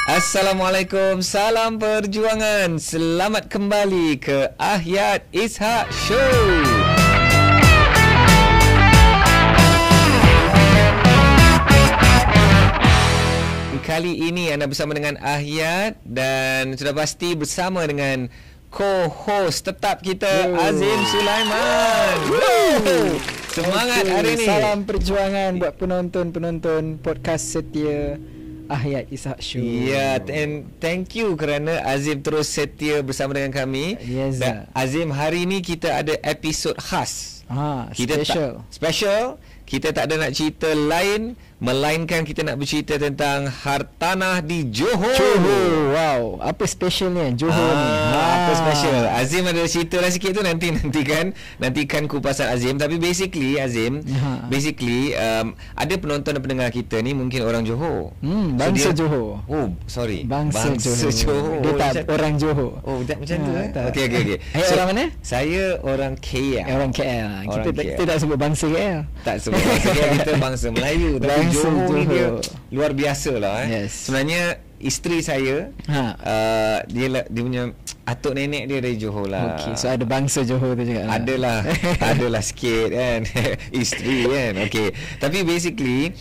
Assalamualaikum, salam perjuangan. Selamat kembali ke Ahyat Ishak Show. Kali ini anda bersama dengan Ahyat dan sudah pasti bersama dengan co-host tetap kita Azim Sulaiman. Semangat hari ini. Salam perjuangan buat penonton-penonton podcast setia Ahyat Ishak Show. Ya, and thank you kerana Azim terus setia bersama dengan kami. Yes. Dan Azim, hari ini kita ada episod khas. Kita special. Kita tak ada nak cerita lain melainkan kita nak bercerita tentang hartanah di Johor. Wow, apa specialnya Johor ni? Apa special? Azim ada cerita lah sikit tu, nantikan kupasan Azim. Tapi basically Azim, ada penonton dan pendengar kita ni mungkin orang Johor. Bangsa Johor. Oh, sorry. Bangsa Johor. Dia tak orang Johor. Oh, macam tu Okey. Orang mana? Saya orang KL. Orang KL. Kita tak sebut bangsa KL. Tak sebut bangsa KL, kita bangsa Melayu. Tapi Johor ni dia luar biasa lah. Yes. Sebenarnya isteri saya dia punya atuk nenek dia dari Johor lah. Okey, so ada bangsa Johor tu juga lah. Adalah sikit kan. Isteri kan. Okey. Tapi basically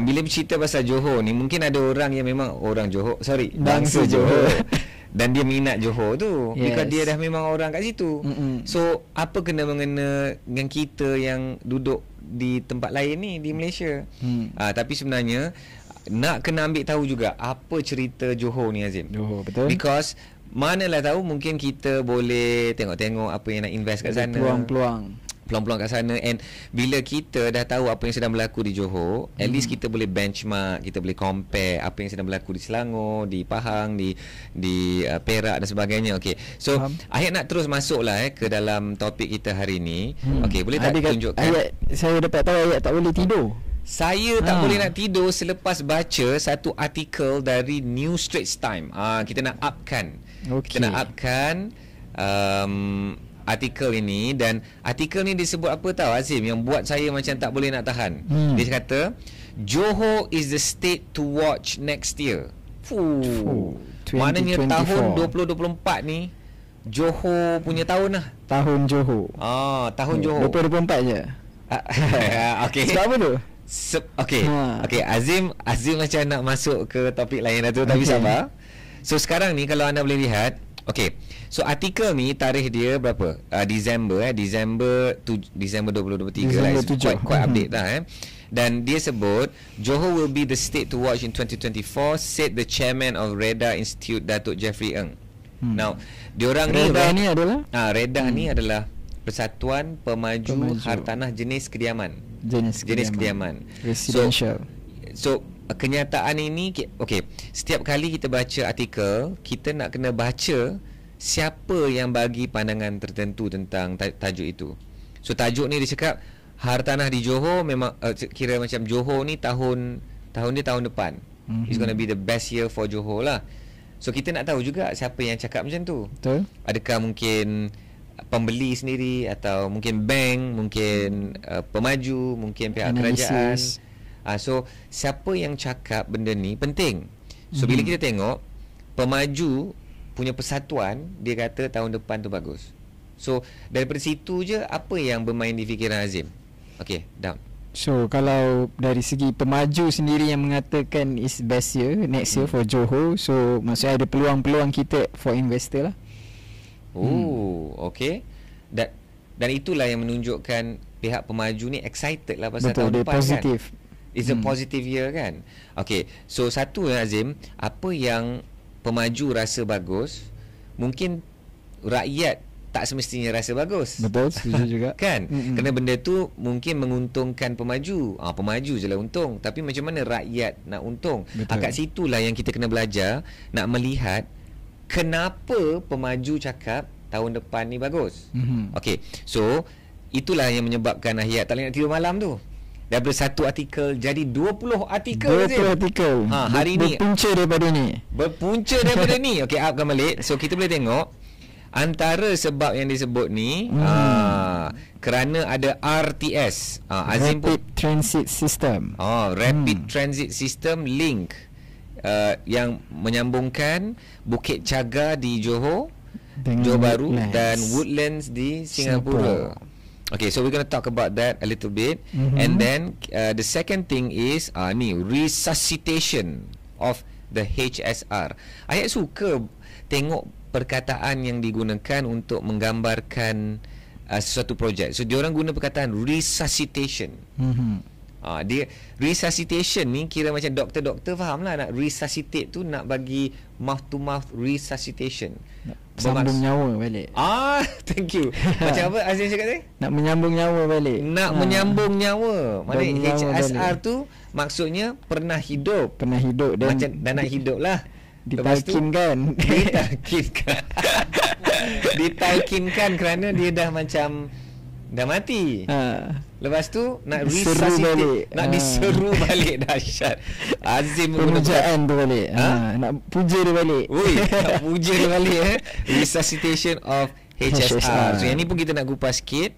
bila bercerita pasal Johor ni, mungkin ada orang yang memang orang Johor, bangsa Johor. Dan dia minat Johor tu, because dia dah memang orang kat situ. So apa kena-mengena dengan kita yang duduk di tempat lain ni di Malaysia? Tapi sebenarnya nak kena ambil tahu juga apa cerita Johor ni, Azim. Johor, betul. Because manalah tahu, mungkin kita boleh tengok-tengok apa yang nak invest kat sana, peluang kat sana. And bila kita dah tahu apa yang sedang berlaku di Johor, at least kita boleh benchmark, kita boleh compare apa yang sedang berlaku di Selangor, di Pahang, di Perak dan sebagainya. Okey. So Ayat nak terus masuklah ke dalam topik kita hari ni. Okey, boleh tak tunjukkan? Ayat, saya dapat tahu Ayat tak boleh tidur. Saya tak boleh nak tidur selepas baca satu artikel dari New Straits Times. Kita nak upkan. Kita nak upkan artikel ini. Dan artikel ni disebut apa tahu, Azim, yang buat saya macam tak boleh nak tahan. Dia kata Johor is the state to watch next year. Maknanya tahun 2024 ni Johor punya tahun lah. Tahun Johor. Tahun Johor 2024 je. Okey. Sebab apa tu? Okey, Azim macam nak masuk ke topik lain dah tu, tapi sabar. So sekarang ni kalau anda boleh lihat, okey. So artikel ni tarikh dia berapa? Disember 2023 lah. Quite update lah Dan dia sebut Johor will be the state to watch in 2024, said the chairman of Reda Institute, Datuk Jeffrey Ng. Now, diorang Reda ni adalah Reda ni adalah Persatuan Pemaju Hartanah Jenis Kediaman. Jenis kediaman. Residential. So kenyataan ini, okey, setiap kali kita baca artikel, kita nak kena baca siapa yang bagi pandangan tertentu tentang tajuk itu. So tajuk ni dia cakap hartanah di Johor memang kira macam Johor ni tahun depan. It's going to be the best year for Johor lah. So kita nak tahu juga siapa yang cakap macam tu. Betul. Adakah mungkin pembeli sendiri, atau mungkin bank, mungkin pemaju, mungkin pihak kerajaan. So siapa yang cakap benda ni penting. So bila kita tengok pemaju punya persatuan, dia kata tahun depan tu bagus. So daripada situ je, apa yang bermain di fikiran Azim? Okay, down. So kalau dari segi pemaju sendiri yang mengatakan is best year, next year for Johor, so maksudnya ada peluang-peluang kita for investor lah. Okay. Dan itulah yang menunjukkan pihak pemaju ni excited lah pasal tahun depan. Positif. Kan? It's a positive year kan. Okay. So satu, Azim, apa yang pemaju rasa bagus, mungkin rakyat tak semestinya rasa bagus. Betul, setuju juga. Kan? Kerana benda tu mungkin menguntungkan pemaju. Pemaju je lah untung. Tapi macam mana rakyat nak untung? Kat situlah yang kita kena belajar, nak melihat kenapa pemaju cakap tahun depan ni bagus. Okey. So itulah yang menyebabkan Ahyat tak boleh nak tidur malam tu. Daripada satu artikel jadi 20 artikel. 20 artikel. Hari ni berpunca daripada ni. Okey, upkan balik. So kita boleh tengok antara sebab yang disebut ni kerana ada RTS, Azim Rapid Transit System. Rapid Transit System Link yang menyambungkan Bukit Cagar di Johor, Dengan Johor Bahru Woodlands. dan Woodlands di Singapura. Okay, so we're going to talk about that a little bit. And then the second thing is ni resuscitation of the HSR. Ayat suka tengok perkataan yang digunakan untuk menggambarkan sesuatu projek. So diorang guna perkataan resuscitation. Dia resuscitation ni kira macam doktor-doktor faham lah, nak resuscitate tu nak bagi mouth to mouth resuscitation. Sambung nyawa balik. Thank you. Macam apa Azim cakap tadi? Nak menyambung nyawa balik. Nak menyambung nyawa. Maknanya Menyambung HSR balik. tu maksudnya pernah hidup. Pernah hidup dan Macam dah nak hidup lah. Lepas tu, ditalkinkan. ditalkinkan. Ditalkinkan kerana dia dah macam dah mati. Lepas tu nak Diseru resuscitate balik. nak diseru balik. Dahsyat. Azim menggunakan Pemujaan tu balik. Nak puja dia balik. Ui, nak puja dia balik resuscitation of HSR. So yang ni pun kita nak kupas sikit.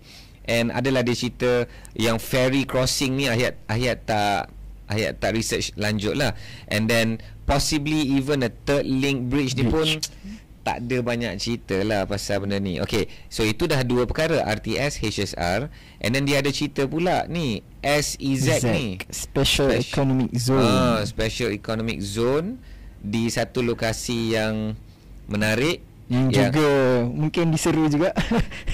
And adalah dia cerita yang ferry crossing ni ayat tak research lanjut lah. And then possibly even a third link bridge ni pun tak ada banyak cerita lah pasal benda ni. Okay, so itu dah dua perkara, RTS, HSR. And then dia ada cerita pula ni SEZ ni, Special Economic Zone. Special Economic Zone di satu lokasi yang menarik, yang juga mungkin diseru juga.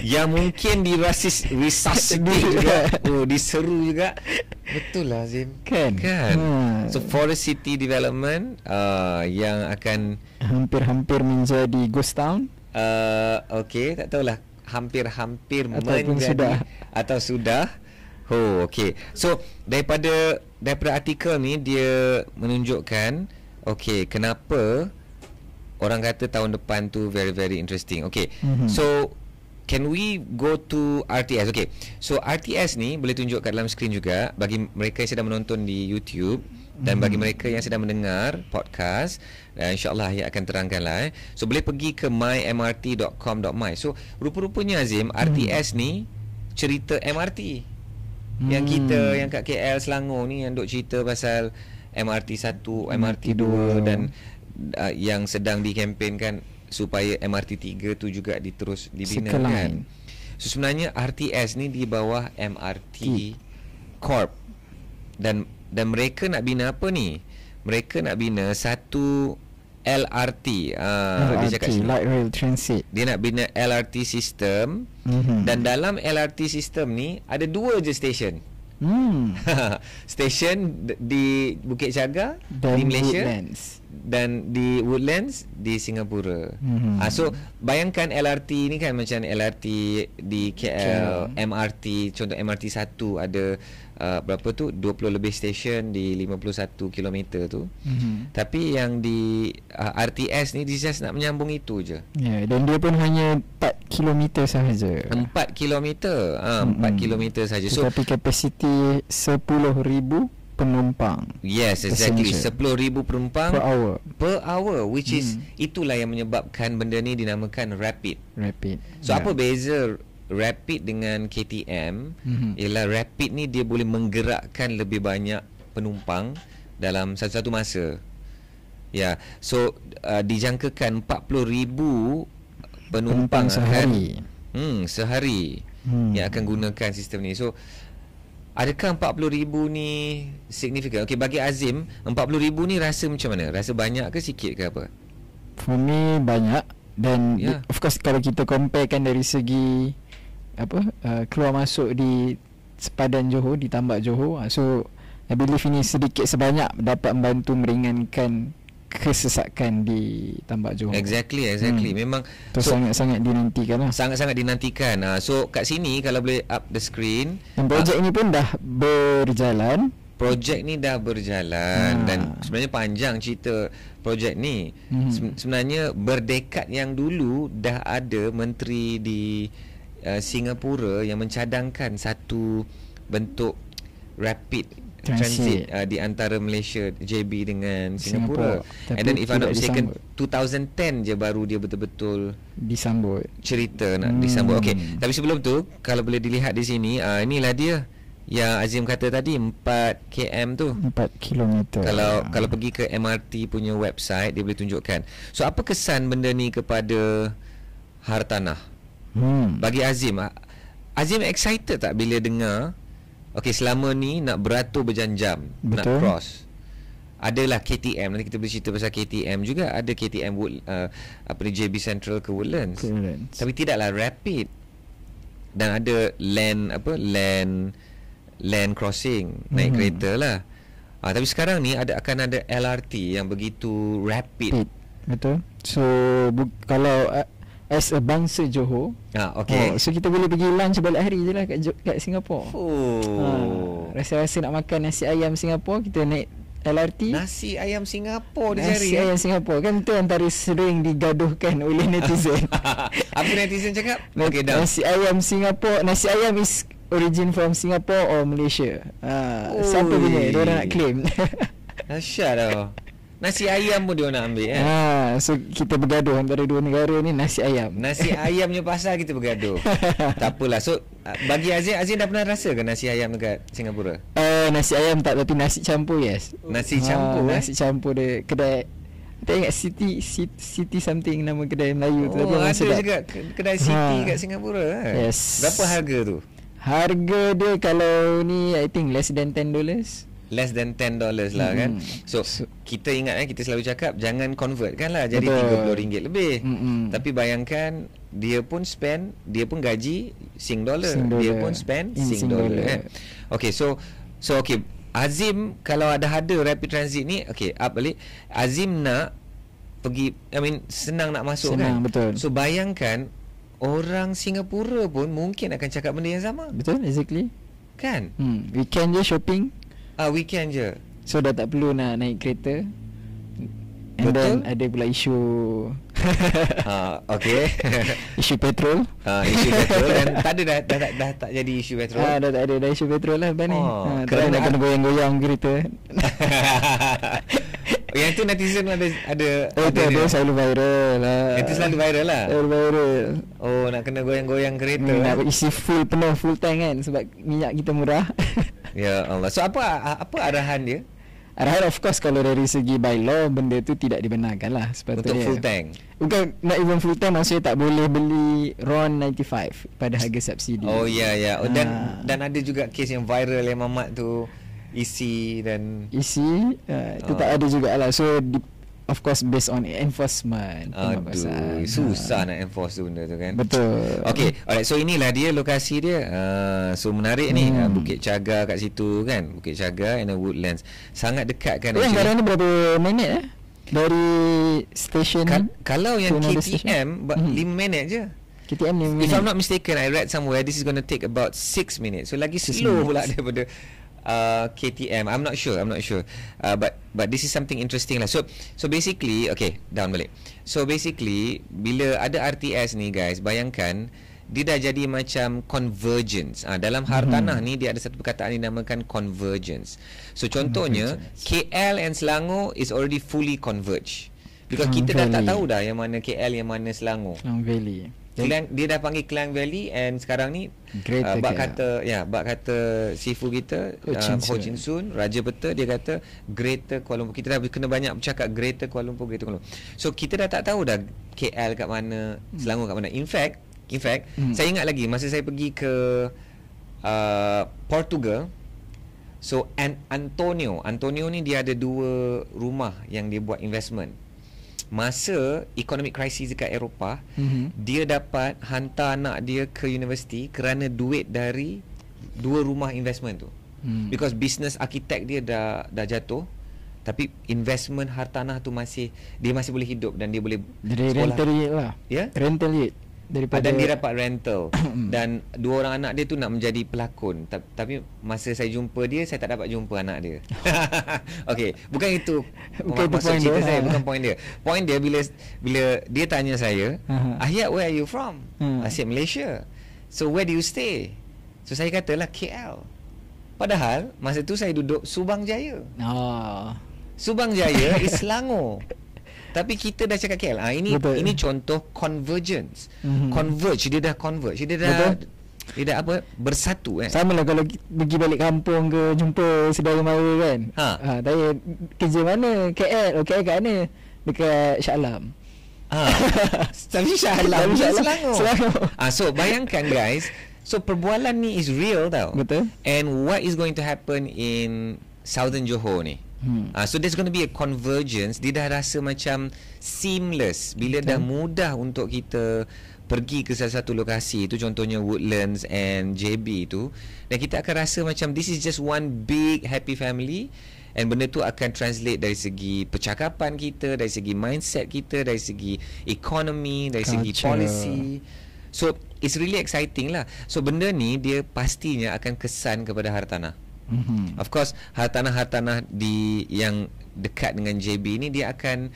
yang mungkin resuscitate juga. Diseru juga. Betul lah Azim. Kan? So Forest City Development yang akan hampir-hampir menjadi ghost town. Okay, tak tahulah hampir-hampir Ataupun menjadi sudah. atau sudah. Okay. So daripada artikel ni dia menunjukkan kenapa orang kata tahun depan tu very very interesting. Okay. So can we go to RTS? Okay. So RTS ni boleh tunjuk kat dalam skrin juga bagi mereka yang sedang menonton di YouTube dan bagi mereka yang sedang mendengar podcast. InsyaAllah Ayat akan terangkan lah. So boleh pergi ke mymrt.com.my. So rupa-rupanya Azim, RTS ni cerita MRT. Yang kita yang kat KL Selangor ni yang duk cerita pasal MRT 1, MRT 2 dan yang sedang dikempenkan supaya MRT 3 tu juga diterus dibina kan. So sebenarnya RTS ni di bawah MRT Corp. Dan mereka nak bina apa ni? Mereka nak bina satu LRT. Dia cakap Light Rail Transit. dia nak bina LRT system. Dan dalam LRT system ni ada dua je stesen. Stesen di Bukit Cagar Dan di Malaysia Woodlands. dan di Woodlands di Singapura. So bayangkan LRT ni kan macam LRT di KL, MRT, contoh MRT 1 ada berapa tu 20 lebih stesen di 51 km tu. Tapi yang di RTS ni dia just nak menyambung itu je. Ya, dan dia pun hanya 4 km sahaja. 4 km. 4 km saja. So tetapi kapasiti 10,000 penumpang. yes, exactly. 10,000 penumpang per hour which is itulah yang menyebabkan benda ni dinamakan rapid. So apa beza rapid dengan KTM? Ialah rapid ni dia boleh menggerakkan lebih banyak penumpang dalam satu-satu masa. Ya, so dijangkakan 40,000 penumpang sehari. Sehari yang akan gunakan sistem ni. So adakah 40,000 ni signifikan? Okey, bagi Azim 40,000 ni rasa macam mana? Rasa banyak ke sikit ke apa? For me banyak. Dan of course kalau kita comparekan dari segi keluar masuk di sepadan Johor, di tambak Johor, so I believe ini sedikit sebanyak dapat membantu meringankan kesesakan di tambak Johor. Exactly. Memang itu sangat-sangat dinantikan lah. Sangat-sangat dinantikan. So kat sini kalau boleh up the screen, dan projek ini pun dah berjalan. Projek ni dah berjalan dan sebenarnya panjang cerita projek ni. Sebenarnya berdekad yang dulu dah ada menteri di Singapura yang mencadangkan satu bentuk rapid transit di antara Malaysia, JB dengan Singapura. And then if I'm not mistaken 2010 je baru dia betul-betul disambut cerita nak disambut. Okey, tapi sebelum tu kalau boleh dilihat di sini, inilah dia yang Azim kata tadi 4 km tu. 4 kilometer. Kalau pergi ke MRT punya website, dia boleh tunjukkan. So apa kesan benda ni kepada hartanah? Bagi Azim, Azim excited tak bila dengar selama ni nak beratur berjam-jam, nak cross. Adalah KTM, nanti kita boleh cerita pasal KTM juga. Ada KTM JB Central ke Woodlands. Tapi tidaklah rapid. Dan ada land crossing, naik kereta lah. Tapi sekarang ni akan ada LRT yang begitu rapid. Betul. So kalau as a bangsa Johor, so kita boleh pergi lunch balik hari je lah kat Singapura. Rasa-rasa nak makan nasi ayam Singapura, kita naik LRT. Nasi ayam Singapura dia cari. Nasi ayam Singapura kan tu antara sering digaduhkan oleh netizen. Apa netizen cakap? Nasi ayam Singapura, nasi ayam is origin from Singapore or Malaysia. Siapa punya? Dia orang nak claim. Dahsyat tau. Nasi ayam pun dia nak ambil kan. So kita bergaduh antara dua negara ni nasi ayam. Nasi ayam punya pasal kita bergaduh. Tak apalah. So bagi Azim dah pernah rasa ke nasi ayam dekat Singapura? Nasi ayam tak, tapi nasi campur yes. Nasi campur nasi campur dia kedai. Tak ingat City something nama kedai Melayu tu. Ada juga kedai City kat Singapura kan? Yes. Berapa harga tu? Harga dia kalau ni I think less than $10. Less than $10 lah kan. So kita ingat kita selalu cakap jangan convert kan lah jadi RM30 lebih. Tapi bayangkan dia pun gaji Sing dollar. Dia pun spend Sing dollar kan. Okay, so Azim kalau ada rapid transit ni up balik, Azim nak pergi, senang nak masuk kan. Betul. So bayangkan orang Singapura pun mungkin akan cakap benda yang sama. Betul, exactly. Kan? Weekend je shopping. Weekend je. So dah tak perlu nak naik kereta. And then ada pula isu isu petrol. Isu petrol. Dan tak ada dah tak jadi isu petrol. Dah tak ada isu petrol lah lepas ni. Kerana nak kena goyang-goyang kereta. Yang tu netizen ada ada selalu viral lah. Itu selalu viral lah. Nak kena goyang-goyang kereta. Nak isi penuh full tank kan, sebab minyak kita murah. Ya Allah. So apa arahan dia? Arahan of course kalau dari segi by law benda tu tidak dibenarkan lah sepatutnya. Untuk full tank. Bukan not even full tank, maksudnya tak boleh beli RON 95 pada harga subsidi. Dan ada juga kes yang viral yang mamat tu isi itu tak ada jugalah. So of course based on enforcement. Susah nak enforce tu benda tu kan. Betul. Okay, alright. So inilah dia lokasi dia. So menarik ni. Bukit Cagar kat situ kan. Bukit Cagar and Woodlands. Sangat dekat kan. Sekarang ni berapa minit dari stesen kalau yang KTM 5 minit je. KTM 5 minit. If I'm not mistaken, I read somewhere this is going to take about 6 minutes. So lagi slow pula daripada KTM. I'm not sure. But this is something interesting lah. So basically, down balik. So basically, bila ada RTS ni guys, bayangkan dia dah jadi macam convergence. Dalam hartanah ni dia ada satu perkataan yang dinamakan convergence. So contohnya KL and Selangor is already fully converged. Because kita dah tak tahu dah yang mana KL yang mana Selangor. Klang Valley. Dia dah panggil Klang Valley, and sekarang ni bak kata sifu kita Ho Chin Soon, Raja Peta, dia kata Greater Kuala Lumpur. Kita dah kena banyak bercakap Greater Kuala Lumpur. So kita dah tak tahu dah KL kat mana, Selangor kat mana. In fact saya ingat lagi masa saya pergi ke Portugal. So Antonio ni dia ada 2 rumah yang dia buat investment. Masa economic crisis dekat Eropah, dia dapat hantar anak dia ke universiti kerana duit dari 2 rumah investment tu. Because business architect dia dah jatuh, tapi investment hartanah tu masih boleh hidup dan dia boleh sekolah. Rental yield lah. Rental yield daripada, dan dia dapat rental. Dan 2 orang anak dia tu nak menjadi pelakon, tapi masa saya jumpa dia, saya tak dapat jumpa anak dia. Bukan itu maksud cerita saya, bukan point dia. Point dia bila dia tanya saya, Ahyat, where are you from? I said Malaysia. So where do you stay? So saya katalah KL. Padahal masa tu saya duduk Subang Jaya. Subang Jaya is Selangor. Tapi kita dah cakap KL. Ini contoh convergence. Converge, dia dah converge. Dia dah Dia dah apa? Bersatu Sama lah kalau pergi balik kampung ke jumpa saudara mara kan. Tanya kerja mana? KL. KL kat mana? Dekat Shah Alam. Tapi Shah Alam Selangor. So bayangkan guys, so perbualan ni is real tau. Betul. And what is going to happen in Southern Johor ni? So there's going to be a convergence. Dia dah rasa macam seamless bila dah mudah untuk kita pergi ke salah satu lokasi itu, contohnya Woodlands and JB tu, dan kita akan rasa macam this is just one big happy family. And benda tu akan translate dari segi percakapan kita, dari segi mindset kita, dari segi ekonomi, dari segi policy. So it's really exciting lah. So benda ni dia pastinya akan kesan kepada hartanah. Of course hartanah di yang dekat dengan JB ni dia akan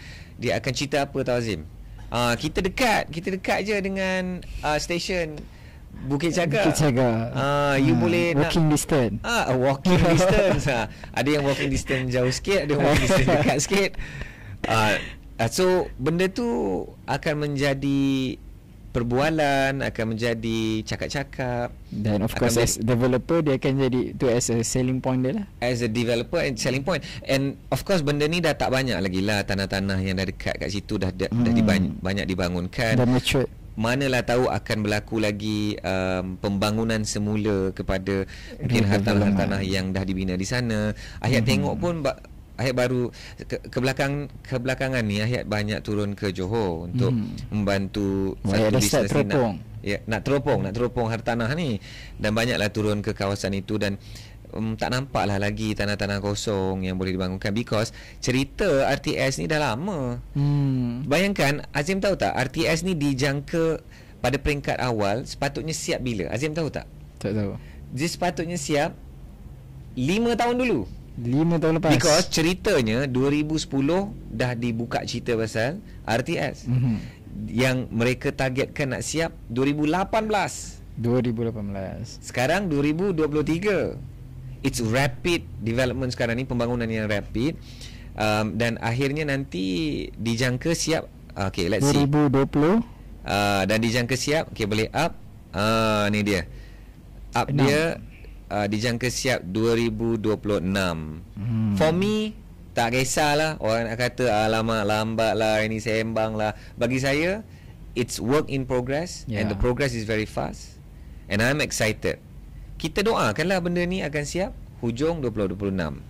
cerita apa tau Azim? Kita dekat je dengan stesen Bukit Jaga. You boleh walking distance. Walking distance. Ada yang walking distance jauh sikit, ada yang walking distance dekat sikit. So benda tu akan menjadi perbualan, akan menjadi cakap-cakap, dan of course as developer dia akan jadi tu as a selling point dia lah. As a developer and selling point. And of course benda ni dah tak banyak lagi lah, tanah-tanah yang dah dekat kat situ dah banyak dibangunkan. Dah mature. Manalah tahu akan berlaku lagi pembangunan semula kepada mungkin hartanah-hartanah yang dah dibina di sana. Ayat tengok pun Ayat baru kebelakangan ni Ayat banyak turun ke Johor untuk membantu satu bisnes ni nak teropong hartanah ni, dan banyaklah turun ke kawasan itu, dan tak nampaklah lagi tanah-tanah kosong yang boleh dibangunkan, because cerita RTS ni dah lama. Bayangkan, Azim tahu tak RTS ni dijangka pada peringkat awal sepatutnya siap bila? Azim tahu tak? Tak tahu. Dia sepatutnya siap 5 tahun dulu. 5 tahun lepas. Because ceritanya 2010 dah dibuka cerita pasal RTS. Yang mereka targetkan nak siap 2018. Sekarang 2023. It's rapid development sekarang ni, pembangunan yang rapid. Dan akhirnya nanti dijangka siap let's 2020. see 2020. Dan dijangka siap boleh up. Ni dia. Up 6. Dia dijangka siap 2026. For me, tak kisahlah orang nak kata alamak lambat lah, ini sembang lah. Bagi saya, it's work in progress, and the progress is very fast, and I'm excited. Kita doakanlah benda ni akan siap hujung 2026.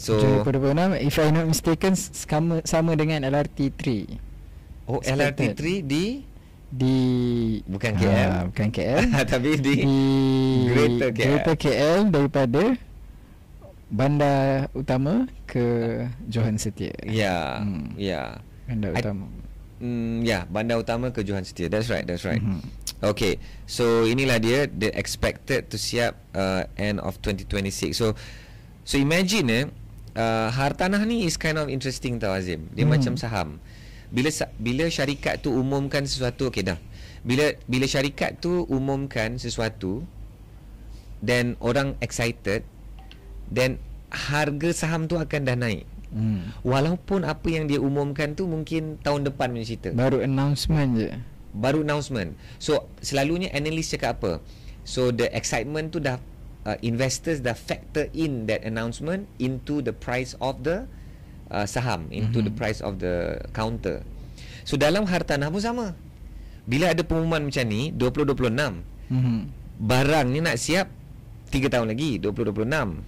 So 2026, if I'm not mistaken, sama dengan LRT 3. LRT 3 di bukan KL, bukan KL tapi di Greater KL, daripada bandar utama ke Johan Setia. Bandar utama. Bandar utama ke Johan Setia. That's right. Okay, so inilah dia expected to siap end of 2026. So imagine hartanah ni is kind of interesting tau Azim. Dia macam saham. Bila syarikat tu umumkan sesuatu, bila syarikat tu umumkan sesuatu dan orang excited, then harga saham tu akan dah naik. Walaupun apa yang dia umumkan tu mungkin tahun depan punya cerita. Baru announcement. So selalunya analis cakap apa? So the excitement tu dah investors dah factor in that announcement into the price of the saham, into the price of the counter. So dalam hartanah pun sama. Bila ada pengumuman macam ni 2026, barang ni nak siap 3 tahun lagi, 2026.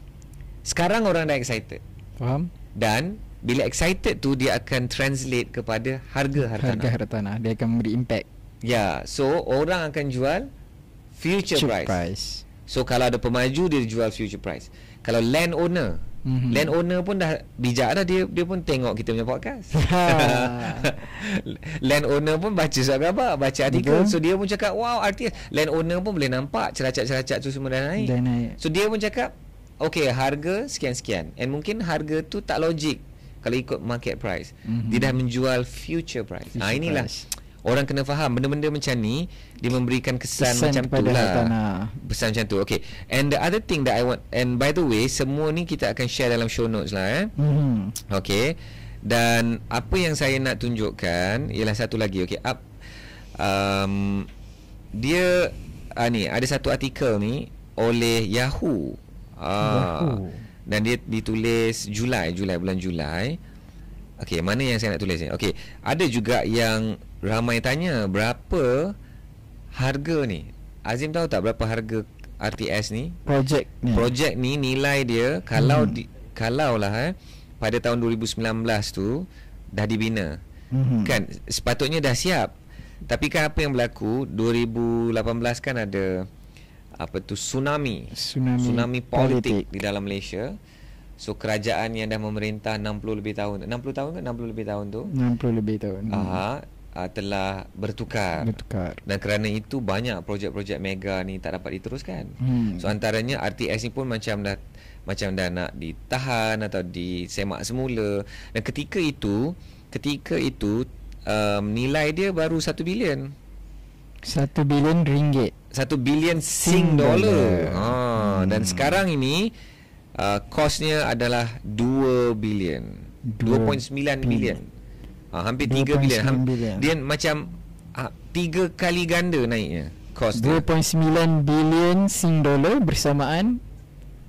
Sekarang orang dah excited. Faham? Dan bila excited tu, dia akan translate kepada harga hartanah. Dia akan memberi impact. So orang akan jual future price. So kalau ada pemaju, dia jual future price. Kalau landowner pun dah bijak dah, dia pun tengok kita punya podcast. Landowner pun baca surat khabar, baca artikel. So dia pun cakap, wow, artikel. Landowner pun boleh nampak ceracak-ceracak tu semua dah naik. So dia pun cakap, okay, harga sekian-sekian. And mungkin harga tu tak logik kalau ikut market price. Dia dah menjual future price. Inilah orang kena faham benda-benda macam ni, dia memberikan kesan macam tu lah. Pesan macam tu. Okay. And the other thing that I want, and by the way, semua ni kita akan share dalam show notes lah. Okay. Dan apa yang saya nak tunjukkan ialah satu lagi. Okay. Dia ni ada satu artikel ni oleh Yahoo. Yahoo. Dan dia ditulis bulan Julai. Okey, mana yang saya nak tulis ni? Okey, ada juga yang ramai tanya berapa harga ni. Azim tahu tak berapa harga RTS ni? Projek ni nilai dia kalau lah pada tahun 2019 tu dah dibina. Kan sepatutnya dah siap. Tapi kan apa yang berlaku 2018 kan ada tsunami politik di dalam Malaysia. So kerajaan yang dah memerintah 60 lebih tahun tu 60 lebih tahun telah bertukar. Dan kerana itu banyak projek-projek mega ni tak dapat diteruskan. So antaranya RTS ni pun macam dah nak ditahan atau disemak semula. Dan ketika itu nilai dia baru 1 bilion. 1 bilion ringgit. 1 bilion Sing dollar. Dan sekarang ini kosnya adalah 2 bilion. 2.9 bilion. Hampir 3 bilion. Dia macam 3 kali ganda naiknya kos dia. 2.9 bilion Sing dollar bersamaan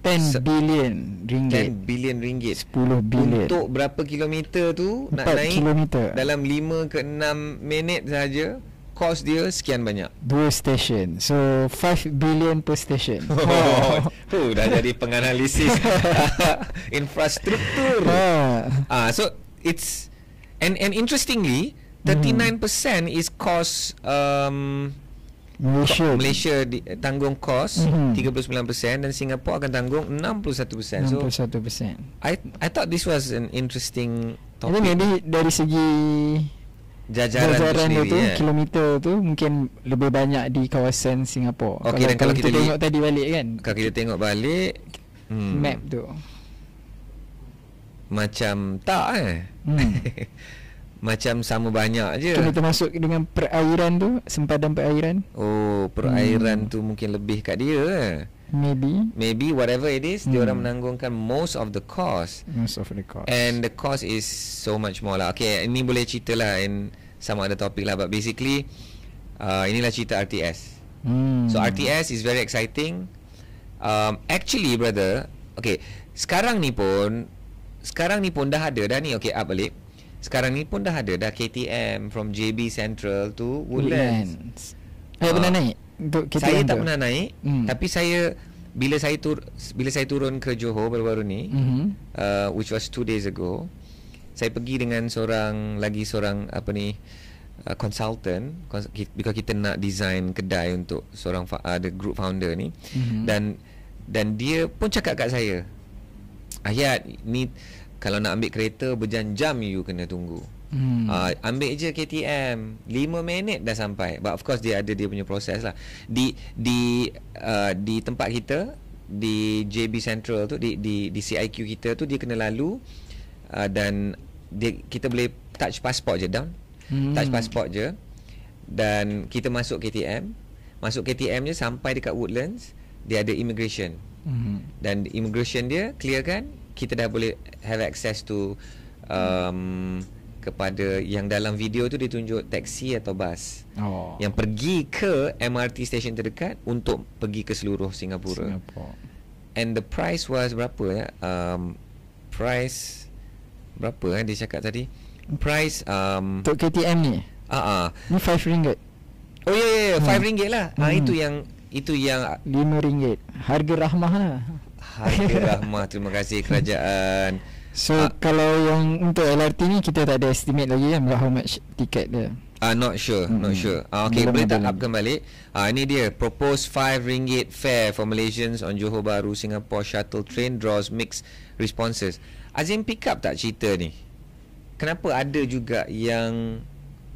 10 bilion ringgit. 10 bilion ringgit. 10 bilion. Untuk berapa kilometer tu nak naik kilometer. Dalam 5 ke 6 minit saja, kos dia sekian banyak. 2 stesen. So 5 bilion per stesen. Dah jadi penganalisis infrastruktur. So it's and interestingly 39% is cost Malaysia tanggung kos 39% dan Singapura akan tanggung 61%. 61%. I thought this was an interesting topic. Jadi dari segi jajaran tu kilometer tu mungkin lebih banyak di kawasan Singapura. Okay, kalau kita tengok tadi balik kan. Kalau kita tengok balik map tu macam tak macam sama banyak je. Kita masuk dengan perairan tu, sempadan perairan. Perairan tu mungkin lebih kat dia. Maybe whatever it is, dia orang menanggungkan most of the cost. And the cost is so much more lah. Okay, ini boleh cerita lah in some other topic lah. But basically inilah cerita RTS. So RTS is very exciting. Actually brother, okay, sekarang ni pun dah ada dah ni. Okay, up balik. Sekarang ni pun dah ada dah KTM from JB Central to Woodlands. Saya pernah naik untuk KTM. Saya tak pernah naik, tapi bila saya turun ke Johor baru-baru ni, which was 2 days ago, saya pergi dengan seorang consultant, because kita nak design kedai untuk seorang the group founder ni. Dan dia pun cakap kat saya, Ayat, ni kalau nak ambil kereta berjam-jam you kena tunggu. Ambil je KTM 5 minit dah sampai. But of course dia ada dia punya proses lah. Di tempat kita, di JB Central tu, di CIQ kita tu, dia kena lalu dan kita boleh touch passport je down. Touch passport je. Dan kita masuk KTM. Masuk KTM je sampai dekat Woodlands, dia ada immigration. Dan immigration dia clear kan, kita dah boleh have access to kepada yang dalam video tu ditunjuk taksi atau bas yang pergi ke MRT station terdekat untuk pergi ke seluruh Singapura. And the price was berapa ya? Price berapa dia cakap tadi? Price untuk KTM ni? Ni RM5. Oh ya, RM5 lah. Itu yang RM5. Harga rahmah lah. Harga rahmah. Terima kasih kerajaan. So kalau yang untuk LRT ni kita tak ada estimate lagi kan how much tiket dia. Not sure. Okay, boleh tak upkan balik? Ini dia, proposed RM5 fare for Malaysians on Johor Bahru Singapore shuttle train draws mixed responses. Azim pick up tak cerita ni? Kenapa ada juga yang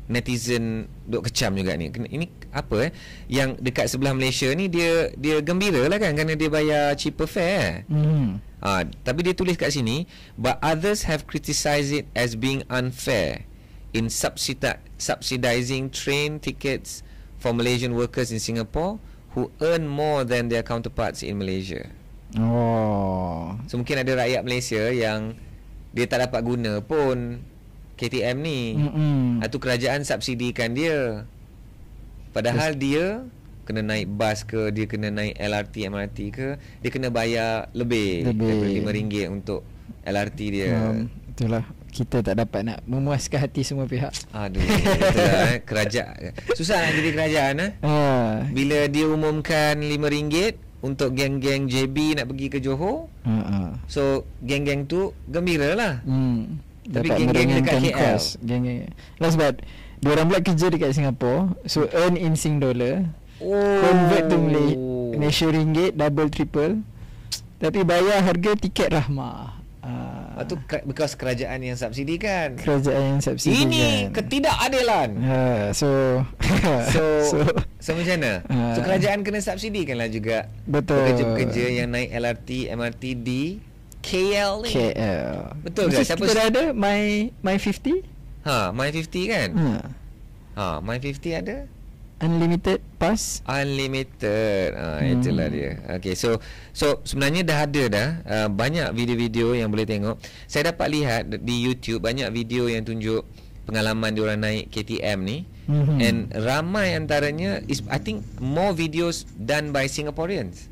netizen duk kecam juga ni? Ini apa yang dekat sebelah Malaysia ni dia gembira lah kan, kerana dia bayar cheaper fare. Tapi dia tulis kat sini, but others have criticised it as being unfair in subsidizing train tickets for Malaysian workers in Singapore who earn more than their counterparts in Malaysia. So mungkin ada rakyat Malaysia yang dia tak dapat guna pun KTM ni. Itu kerajaan subsidikan dia, padahal dia kena naik bas ke, dia kena naik LRT, MRT ke, dia kena bayar lebih daripada RM5 untuk LRT dia. Itulah, kita tak dapat nak memuaskan hati semua pihak. Aduh, itulah, kerajaan susah nak jadi kerajaan bila dia umumkan RM5 untuk geng-geng JB nak pergi ke Johor. So geng-geng tu gembira lah. Tapi geng-geng dekat KL, geng-geng lah, sebab diorang pula kerja dekat Singapore, so earn in Sing dollar, convert to Malaysia ringgit, double triple, tapi bayar harga tiket Rahmah. Itu because kerajaan yang subsidikan. Kerajaan yang subsidikan. Ini ketidakadilan. So macam mana? So kerajaan kena subsidikanlah juga. Betul. Pekerja-pekerja yang naik LRT, MRT di KL ni. KL. Betul ke? Siapa kita ada My 50? My 50 kan? My 50 ada Unlimited pass. Unlimited. Itulah dia. Okay, so sebenarnya dah ada banyak video-video yang boleh tengok. Saya dapat lihat di YouTube banyak video yang tunjuk pengalaman diorang naik KTM ni. And ramai antaranya I think more videos done by Singaporeans.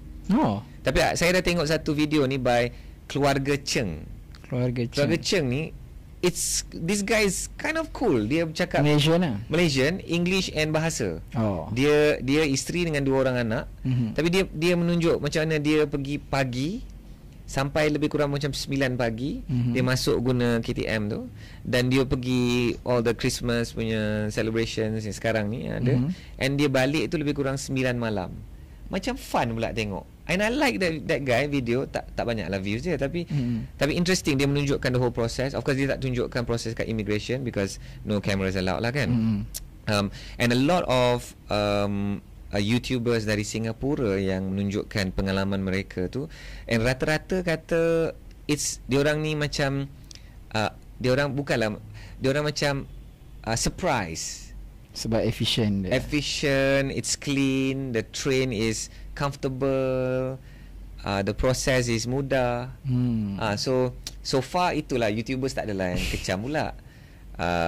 Tapi saya dah tengok satu video ni by keluarga Cheng. Keluarga Cheng ni, this guy is kind of cool. Dia bercakap Malaysian, English and bahasa. Dia isteri dengan 2 orang anak. Tapi dia menunjuk macam mana dia pergi pagi sampai lebih kurang macam 9 pagi. Dia masuk guna KTM tu, dan dia pergi all the Christmas punya celebrations yang sekarang ni ada. And dia balik tu lebih kurang 9 malam. Macam fun pula tengok. And I like that guy video. Tak banyaklah views dia, tapi interesting. Dia menunjukkan the whole process. Of course dia tak tunjukkan proses kat immigration because no cameras allowed lah kan. And a lot of YouTubers dari Singapura yang menunjukkan pengalaman mereka tu, and rata-rata kata diorang ni macam diorang macam surprise sebab efficient, it's clean, the train is comfortable, the process is mudah. So far itulah, YouTubers tak adalah yang kecam pula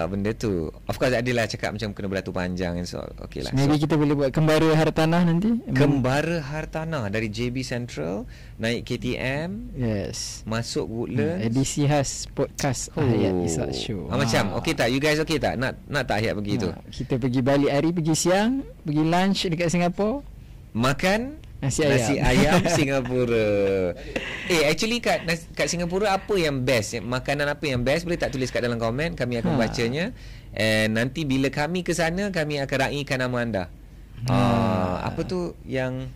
benda tu. Of course adalah cakap macam kena beratur panjang and so okay lah. Maybe kita boleh buat Kembara Hartanah nanti. Kembara Hartanah dari JB Central naik KTM, masuk Woodlands, edisi khas podcast Hayat Izzat Show. Macam okay tak? You guys okay tak? Nak tak Hayat pergi tu? Kita pergi balik hari, pergi siang, pergi lunch dekat Singapore, makan nasi ayam Singapura. Actually kat Singapura apa yang best? Makanan apa yang best? Boleh tak tulis kat dalam komen? Kami akan bacanya. And nanti bila kami ke sana, kami akan raikan nama anda. Apa tu yang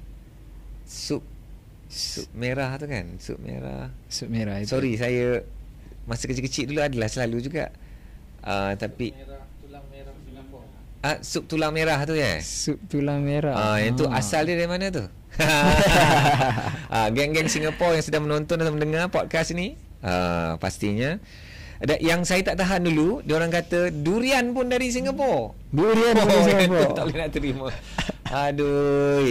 sup merah tu kan? Sup merah itu. Sorry, saya masa kecil-kecil dulu adalah selalu juga. Tapi sup tulang merah tu ya? Sup tulang merah. Yang tu asal dia dari mana tu? Geng-geng Singapura yang sedang menonton dan mendengar podcast ni, pastinya yang saya tak tahan dulu, diorang kata durian pun dari Singapura. Durian pun dari Singapura. Tak boleh nak terima. Aduh,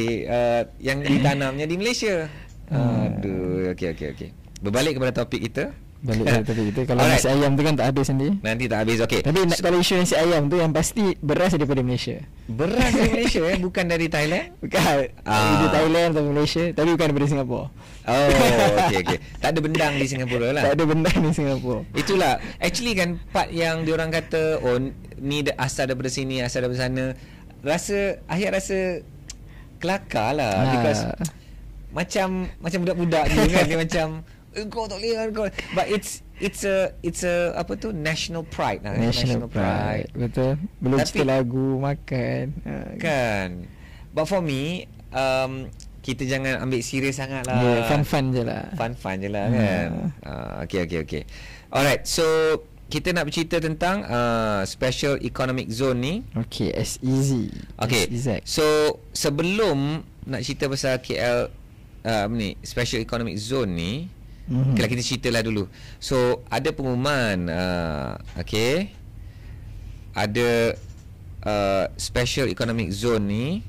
yang ditanamnya di Malaysia. Aduh, okey. Berbalik kepada topik kita. Kalau nasi ayam tu kan tak habis nanti. Nanti tak habis, okey. Tapi kalau isu nasi ayam tu yang pasti beras daripada Malaysia. Beras dari Malaysia bukan dari Thailand? Bukan. Dari Thailand atau Malaysia, tapi bukan daripada Singapura. Okey. Tak ada bendang di Singapura lah. Tak ada bendang di Singapura. Itulah actually kan part yang diorang kata ni asal daripada sini, asal daripada sana. Hayat rasa kelakar lah because macam budak-budak ni kan, dia macam kau tak boleh kau. But it's a apa tu, national pride lah. National pride. Betul. Belum cerita lagu, makan kan. But for me kita jangan ambil serius sangat lah. Fun je lah kan. Okay. Alright, so kita nak bercerita tentang Special Economic Zone ni. Okay, SEZ. Okay, so sebelum nak cerita pasal KL Special Economic Zone ni, okay, kita ceritalah dulu. So ada pengumuman ada Special Economic Zone ni,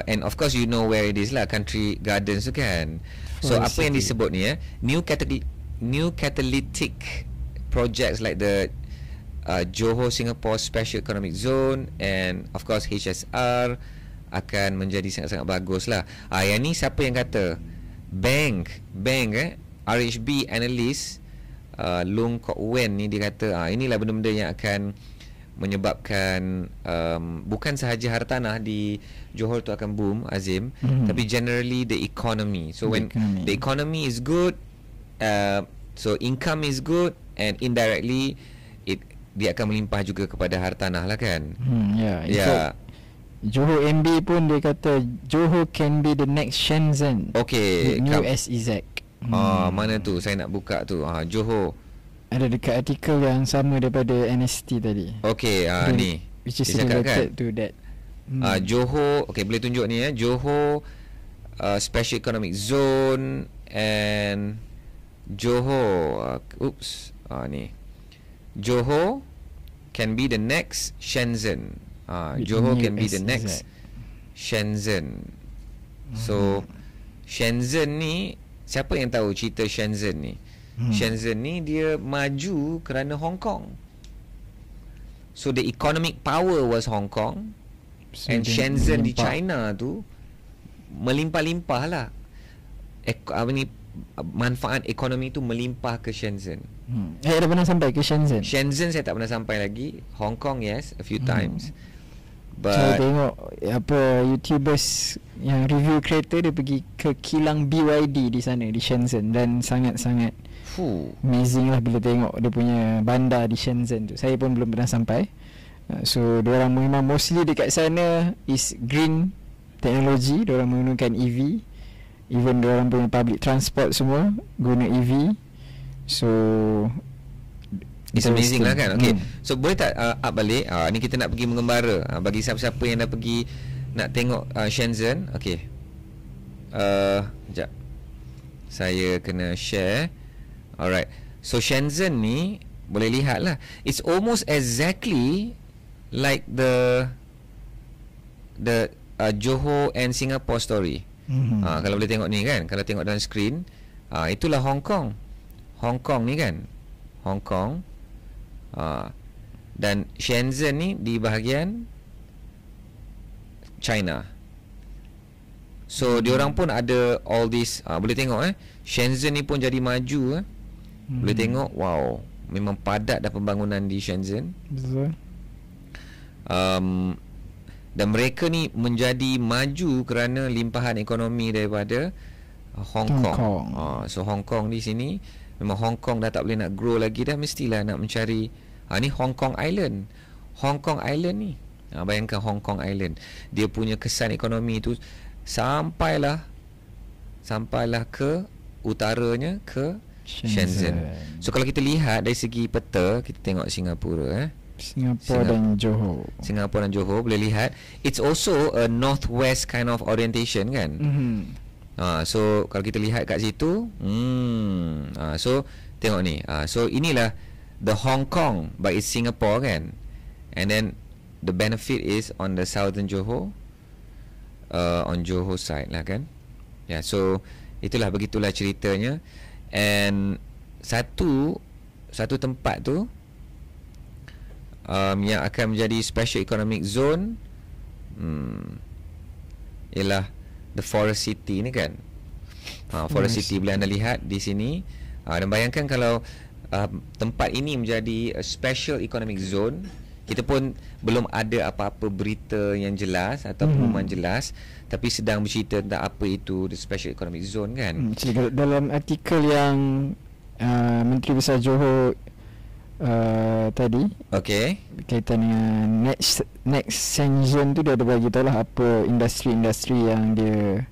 and of course you know where it is lah, Country Gardens tu kan. So apa yang disebut ni new catalytic projects like the Johor Singapore Special Economic Zone, and of course HSR akan menjadi sangat-sangat bagus lah. Yang ni siapa yang kata? Bank RHB analyst Loong Kok Wen ni dia kata inilah benda-benda yang akan menyebabkan bukan sahaja hartanah di Johor tu akan boom, Azim, tapi generally the economy. So when the economy is good, so income is good, and indirectly dia akan melimpah juga kepada hartanah lah kan. Johor MB pun dia kata Johor can be the next Shenzhen. Okay, new SEZ. Mana tu saya nak buka tu. Johor ada dekat artikel yang sama daripada NST tadi. Okay, ni which is related to that. Johor, okay, boleh tunjuk ni Johor Special Economic Zone and Johor ni Johor can be the next Shenzhen. Johor can be the next Shenzhen. So Shenzhen ni, siapa yang tahu cerita Shenzhen ni? Shenzhen ni dia maju kerana Hong Kong. So the economic power was Hong Kong, and Shenzhen di China tu melimpah-limpah lah. Manfaat ekonomi tu melimpah ke Shenzhen. Dah pernah sampai ke Shenzhen? Shenzhen saya tak pernah sampai lagi. Hong Kong yes, a few times. Saya tengok YouTubers yang review kereta, dia pergi ke kilang BYD di sana, di Shenzhen, dan sangat-sangat amazing lah bila tengok dia punya bandar di Shenzhen tu. Saya pun belum pernah sampai. So diorang memang mostly dekat sana is green technology. Diorang menggunakan EV. Even diorang punya public transport semua guna EV. So it's amazing lah kan. Okay, so boleh tak up balik ni kita nak pergi mengembara. Bagi siapa-siapa yang dah pergi nak tengok Shenzhen. Okay, sekejap, saya kena share. Alright, so Shenzhen ni boleh lihat lah, it's almost exactly like the Johor and Singapore story. Kalau boleh tengok ni kan, kalau tengok dalam screen, itulah Hong Kong. Hong Kong ni kan, Hong Kong. Dan Shenzhen ni di bahagian China. So diorang pun ada all this, boleh tengok Shenzhen ni pun jadi maju. Boleh tengok, wow, memang padat dah pembangunan di Shenzhen. Betul. Dan mereka ni menjadi maju kerana limpahan ekonomi daripada Hong Kong. So Hong Kong di sini, memang Hong Kong dah tak boleh nak grow lagi dah, mestilah nak mencari ni Hong Kong Island. Hong Kong Island ni, bayangkan Hong Kong Island, dia punya kesan ekonomi tu sampailah ke utaranya, ke Shenzhen. So kalau kita lihat dari segi peta, kita tengok Singapura dan Johor. Singapura dan Johor boleh lihat, it's also a northwest kind of orientation kan. So kalau kita lihat kat situ, so tengok ni, so inilah the Hong Kong, but it's Singapore kan. And then the benefit is on the southern Johor, on Johor side lah kan. So begitulah ceritanya. And satu tempat tu yang akan menjadi special economic zone ialah the Forest City ni kan. Forest City boleh anda lihat di sini. Dan bayangkan kalau tempat ini menjadi a special economic zone, kita pun belum ada apa-apa berita yang jelas atau pengumuman jelas, tapi sedang bercerita tentang apa itu the special economic zone kan. Dalam artikel yang Menteri Besar Johor tadi, kaitan dengan next Shenzhen tu, dia ada bagi tahu lah apa industri-industri yang dia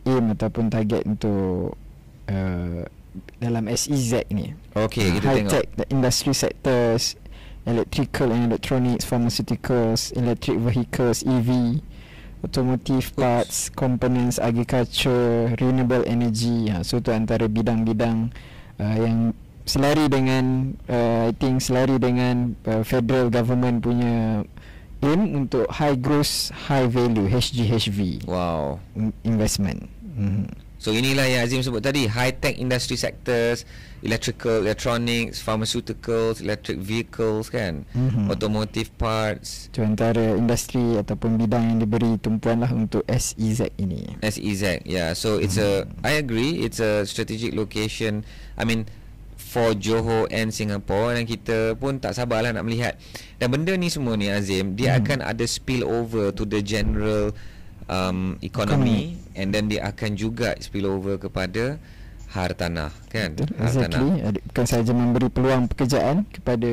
aim ataupun target untuk dalam SEZ ni. Kita high tengok tech industry sectors, electrical and electronics, pharmaceuticals, electric vehicles, EV, automotive parts, components, agriculture, renewable energy. So tu antara bidang-bidang yang selari dengan I think selari dengan federal government punya aim untuk high growth, high value, HGHV. Wow, investment. So inilah yang Azim sebut tadi, high tech industry sectors, electrical, electronics, pharmaceuticals, electric vehicles kan, automotive parts. Itu antara industri ataupun bidang yang diberi tumpuan lah untuk SEZ ini. SEZ, yeah. So it's I agree, it's a strategic location. I mean, for Johor and Singapore, dan kita pun tak sabarlah nak melihat. Dan benda ni semua ni Azim, dia akan ada spill over to the general economy, and then dia akan juga spill over kepada hartanah kan. Exactly. Bukan sahaja memberi peluang pekerjaan kepada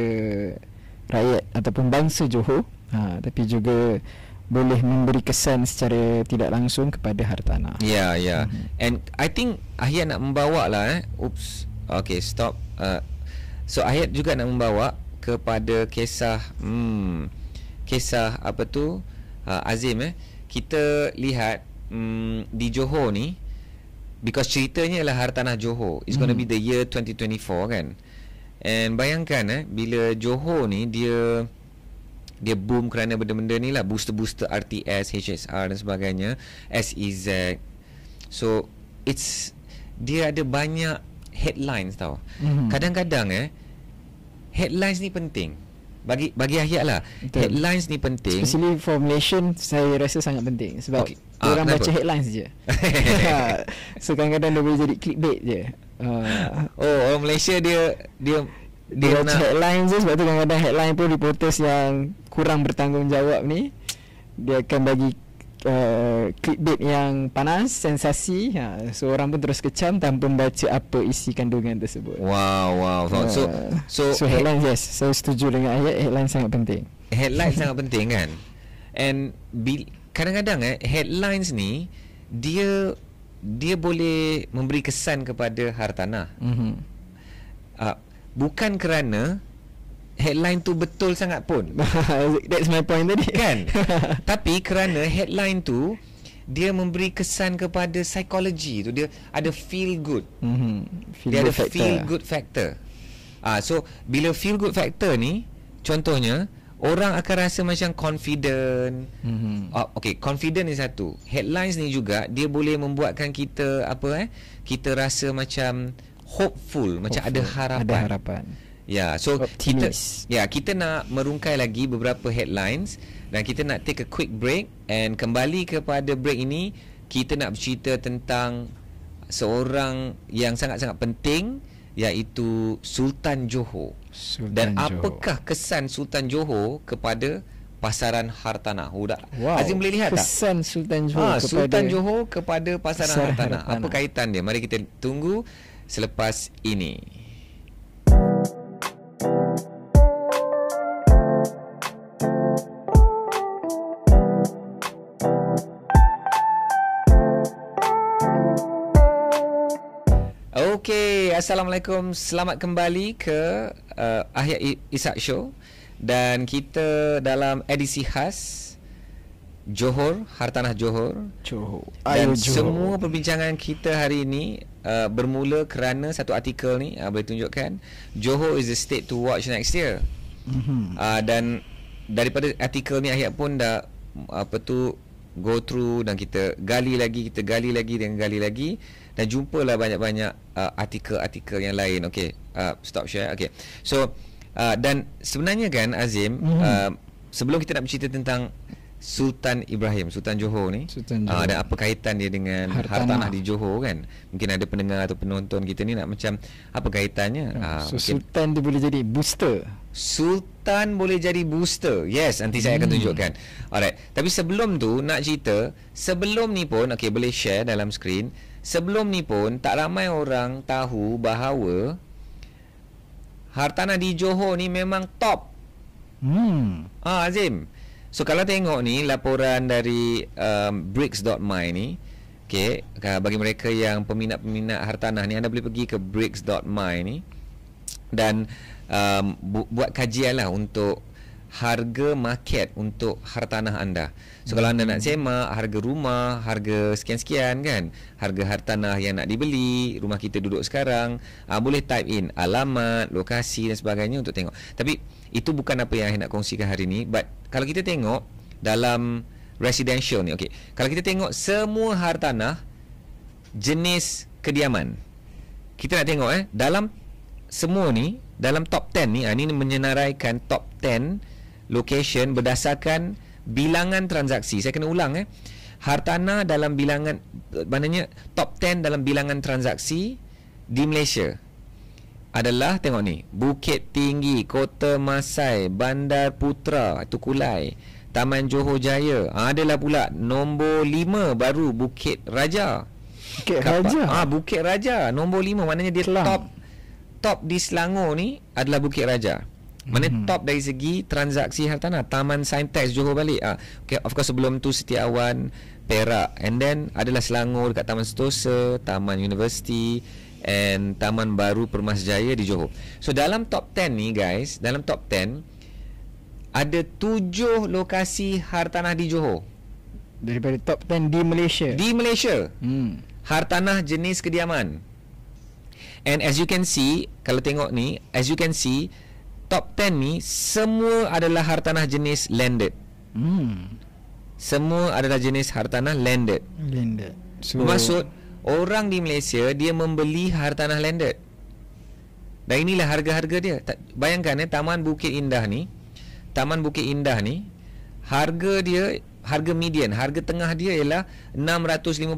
rakyat ataupun bangsa Johor, tapi juga boleh memberi kesan secara tidak langsung kepada hartanah. Ya, ya. And I think Ahiyat nak membawa lah okay, stop. So Ahiyat juga nak membawa kepada kisah kisah apa tu, Azim kita lihat di Johor ni, because ceritanya ialah hartanah Johor, it's going to be the year 2024 kan. And bayangkan bila Johor ni dia boom kerana benda-benda ni lah, booster RTS, HSR dan sebagainya, SEZ. So dia ada banyak headlines tau. Kadang-kadang headlines ni penting. Bagi Ahiyat lah, betul, headlines ni penting. Especially for Malaysian, saya rasa sangat penting. Sebab orang baca headlines je. So kadang-kadang dia boleh jadi clickbait je. Orang Malaysia dia baca headlines je. Sebab tu kadang-kadang headline pun reporters yang kurang bertanggungjawab ni, dia akan bagi clickbait yang panas, sensasi. So orang pun terus kecam tanpa membaca apa isi kandungan tersebut. Wow. So headlines, yes, saya setuju dengan Ahiyat, headline sangat penting. Headline sangat penting kan. And kadang-kadang headlines ni dia boleh memberi kesan kepada hartanah. Bukan kerana headline tu betul sangat pun. That's my point tadi kan. Tapi kerana headline tu dia memberi kesan kepada psikologi tu, dia ada feel good. Dia ada feel good factor. So bila feel good factor ni, contohnya orang akan rasa macam confident. Okay, confident ni satu. Headlines ni juga dia boleh membuatkan kita kita rasa macam hopeful, macam ada harapan. Ya, so kita nak merungkai lagi beberapa headlines, dan kita nak take a quick break, and kembali kepada break ini kita nak bercerita tentang seorang yang sangat-sangat penting, iaitu Sultan Johor. Apakah kesan Sultan Johor kepada pasaran hartanah? Azim boleh lihat kesan tak? Sultan Johor Sultan Johor kepada pasaran hartanah. Apa kaitan dia? Mari kita tunggu selepas ini. Okay, Assalamualaikum. Selamat kembali ke Ahiyat Ishak Show. Dan kita dalam edisi khas Johor, hartanah Johor. Dan semua perbincangan kita hari ini bermula kerana satu artikel ni, boleh tunjukkan, Johor is the state to watch next year. Dan daripada artikel ni Ahiyat pun dah go through, dan kita gali lagi dan jumpalah banyak-banyak artikel-artikel yang lain. Okay, stop share. Okay, so dan sebenarnya kan Azim, sebelum kita nak bercerita tentang Sultan Ibrahim, Sultan Johor ni, dan apa kaitan dia dengan hartanah di Johor kan, mungkin ada pendengar atau penonton kita ni nak macam apa kaitannya. Sultan dia boleh jadi booster. Sultan boleh jadi booster. Yes, nanti saya akan tunjukkan. Alright, tapi sebelum tu nak cerita, sebelum ni pun boleh share dalam skrin. Sebelum ni pun tak ramai orang tahu bahawa hartanah di Johor ni memang top. Azim, so kalau tengok ni laporan dari bricks.my ni, okay, bagi mereka yang peminat-peminat hartanah ni, anda boleh pergi ke bricks.my ni dan buat kajian lah untuk harga market untuk hartanah anda. So kalau anda nak semak, harga rumah, harga sekian-sekian kan, harga hartanah yang nak dibeli, rumah kita duduk sekarang, boleh type in alamat, lokasi dan sebagainya untuk tengok. Tapi itu bukan apa yang saya nak kongsikan hari ni. But kalau kita tengok dalam residential ni, okay, kalau kita tengok semua hartanah jenis kediaman. Kita nak tengok dalam semua ni, dalam top 10 ni, ni menyenaraikan top 10 location berdasarkan bilangan transaksi. Saya kena ulang hartanah dalam bilangan, maknanya top 10 dalam bilangan transaksi di Malaysia adalah, tengok ni, Bukit Tinggi, Kota Masai, Bandar Putra, itu Kulai, Taman Johor Jaya. Adalah pula nombor 5 baru Bukit Raja. Bukit Raja. Bukit Raja nombor 5, maknanya dia top di Selangor ni adalah Bukit Raja. Maknanya top dari segi transaksi hartanah. Taman Saintex Johor balik. Okay, of course sebelum tu Setiawan, Perak, and then adalah Selangor dekat Taman Sentosa, Taman Universiti, and Taman Baru Permasjaya di Johor. So dalam top 10 ni guys, dalam top 10 ada 7 lokasi hartanah di Johor. Daripada top 10 di Malaysia. Di Malaysia. Hartanah jenis kediaman. And as you can see, kalau tengok ni, as you can see, top 10 ni semua adalah hartanah jenis landed. Semua adalah jenis hartanah landed. So, bermaksud orang di Malaysia dia membeli hartanah landed. Dan inilah harga-harga dia. Bayangkan Taman Bukit Indah ni, harga dia, harga median, harga tengah dia ialah 650,000.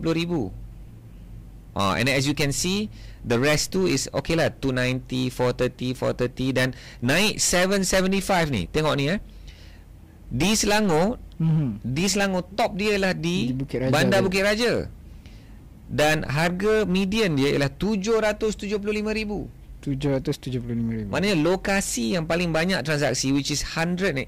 And as you can see, the rest tu is okay lah, 290, 430 dan naik 775 ni. Tengok ni di Selangor, di Selangor top dia ialah di Bukit Raja, Bandar Bukit Raja. Dan harga median dia ialah 775,000. 775,000. Maknanya lokasi yang paling banyak transaksi, which is 189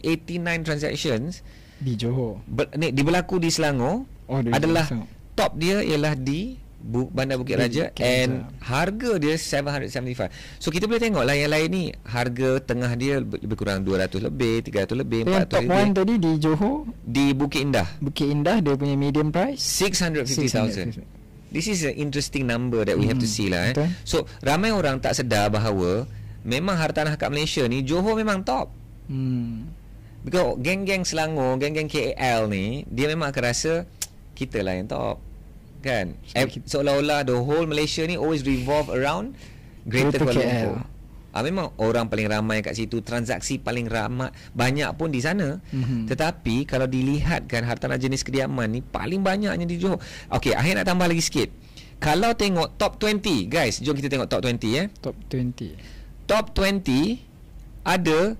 transactions di Johor, berlaku di Selangor, adalah top dia ialah di Bandar Bukit Raja, and harga dia 775. So kita boleh tengok lah yang lain ni, harga tengah dia lebih kurang 200 lebih, 300 lebih, 400 lebih. Top 1 tadi di Johor, di Bukit Indah. Bukit Indah dia punya median price 650,000. This is an interesting number that we have to see lah. So ramai orang tak sedar bahawa memang hartanah kat Malaysia ni, Johor memang top. Because geng-geng Selangor, geng-geng KL ni, dia memang akan rasa kita lah yang top, kan? Seolah-olah the whole Malaysia ni always revolve around Greater Kuala Lumpur. Memang orang paling ramai kat situ, transaksi paling ramai, banyak pun di sana. Tetapi kalau dilihatkan hartanah jenis kediaman ni paling banyaknya di Johor. Okey, akhir nak tambah lagi sikit. Kalau tengok top 20, guys, jom kita tengok top 20 Top 20. Top 20 ada,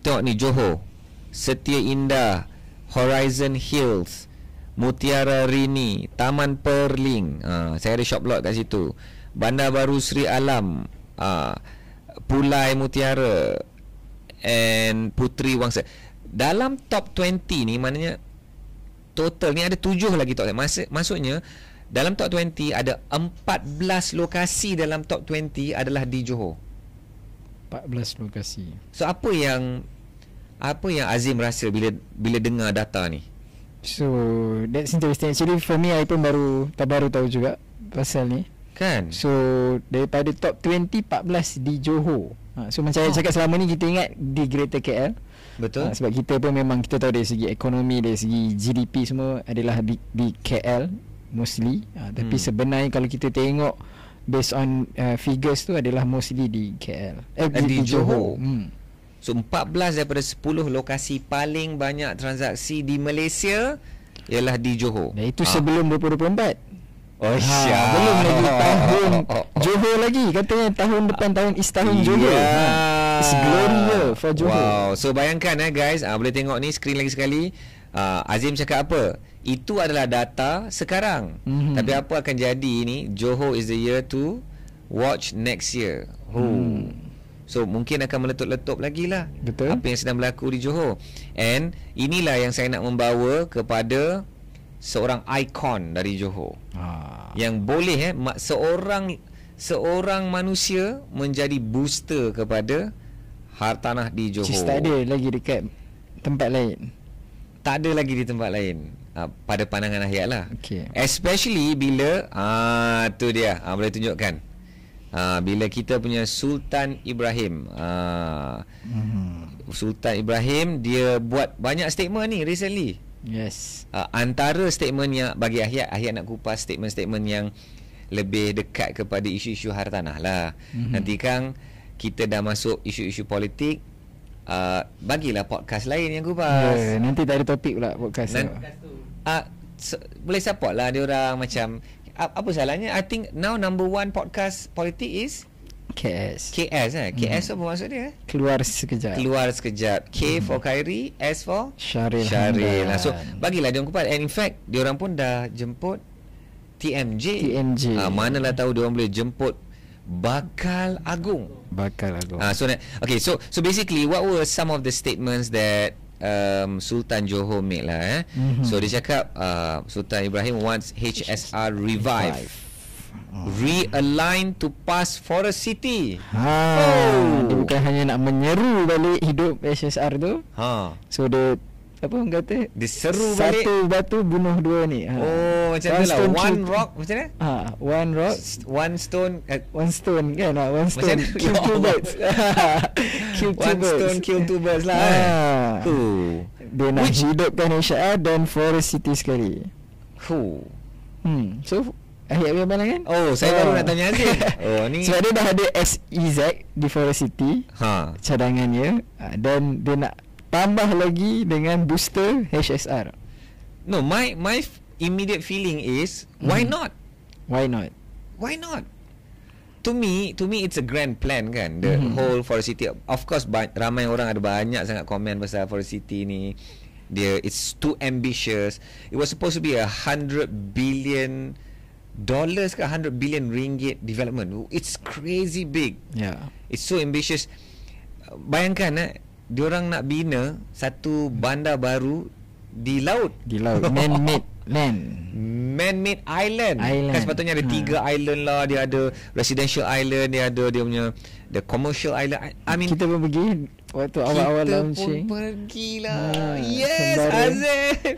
tengok ni, Johor, Setia Indah, Horizon Hills, Mutiara Rini, Taman Perling, saya ada shop lot kat situ, Bandar Baru Sri Alam, Pulai Mutiara, and Puteri Wangsa. Dalam top 20 ni, maknanya total ni ada 7 lagi top. Maksudnya dalam top 20 ada 14 lokasi dalam top 20 adalah di Johor. 14 lokasi. So apa yang Azim rasa bila dengar data ni? So that's interesting. Actually for me, I pun baru tahu juga pasal ni, kan? So daripada top 20, 14 di Johor. So macam saya cakap, selama ni kita ingat di Greater KL. Betul. Sebab kita pun memang kita tahu dari segi ekonomi, dari segi GDP semua adalah di KL mostly. Tapi sebenarnya kalau kita tengok based on figures tu adalah mostly di KL, di Johor. So 14 daripada 10 lokasi paling banyak transaksi di Malaysia ialah di Johor. Dan itu sebelum 2024. Belum lagi tahun Johor lagi. Katanya tahun depan, tahun tahun Johor. It's glory year for Johor. Wow. So bayangkan guys, boleh tengok ni screen lagi sekali. Azim cakap apa? Itu adalah data sekarang. Tapi apa akan jadi ni, Johor is the year to watch next year. So mungkin akan meletup-letup lagi lah. Betul. Apa yang sedang berlaku di Johor. And inilah yang saya nak membawa kepada seorang ikon dari Johor, yang boleh seorang manusia menjadi booster kepada hartanah di Johor. Just tak ada lagi dekat tempat lain. Tak ada lagi di tempat lain, pada pandangan Ahyat lah. Especially bila tu dia, boleh tunjukkan, bila kita punya Sultan Ibrahim, Sultan Ibrahim dia buat banyak statement ni recently. Yes. Antara statement yang bagi Ahyat nak kupas statement-statement yang lebih dekat kepada isu-isu hartanah lah. Nanti Kang kita dah masuk isu-isu politik, bagilah podcast lain yang kupas. Nanti tak ada topik pula podcast boleh support lah dia orang macam apa salahnya. I think now number 1 podcast politik is KS KS apa maksud dia? Keluar sekejap. K for Khairi, S for Syaril. Nah, so bagilah dia orang kupas. And in fact dia orang pun dah jemput TMJ. Manalah tahu dia orang boleh jemput Bakal Agung. So basically what were some of the statements that Sultan Johor made lah. So dia cakap Sultan Ibrahim wants HSR revive, realign to pass Forest City. Dia bukan hanya nak menyeru balik hidup HSR tu. So dia apa orang kata, diseru balik, satu batu bunuh dua ni. Macam tu lah. One rock macam mana? One rock, one stone kan. One stone kill two birds. One stone kill two birds lah. Dia nak hidupkan HSR dan Forest City sekali. So Ahyat punya pandangan? Saya baru nak tanya Azim. Ni sebab dia dah ada SEZ di Forest City, cadangannya, dan dia nak tambah lagi dengan booster HSR. No, my immediate feeling is why not? To me it's a grand plan kan, the whole Forest City. Of course ramai orang ada banyak sangat komen pasal Forest City ni. It's too ambitious. It was supposed to be $100 billion ke $100 billion ringgit development. It's crazy big. It's so ambitious. Bayangkan diorang nak bina satu bandar baru di laut. Man-made island. Kan sepatutnya ada 3 island lah. Dia ada residential island, dia ada dia punya the commercial island. I mean kita pun pergi waktu awal-awal launching. Kita pun pergilah. Yes, Azim.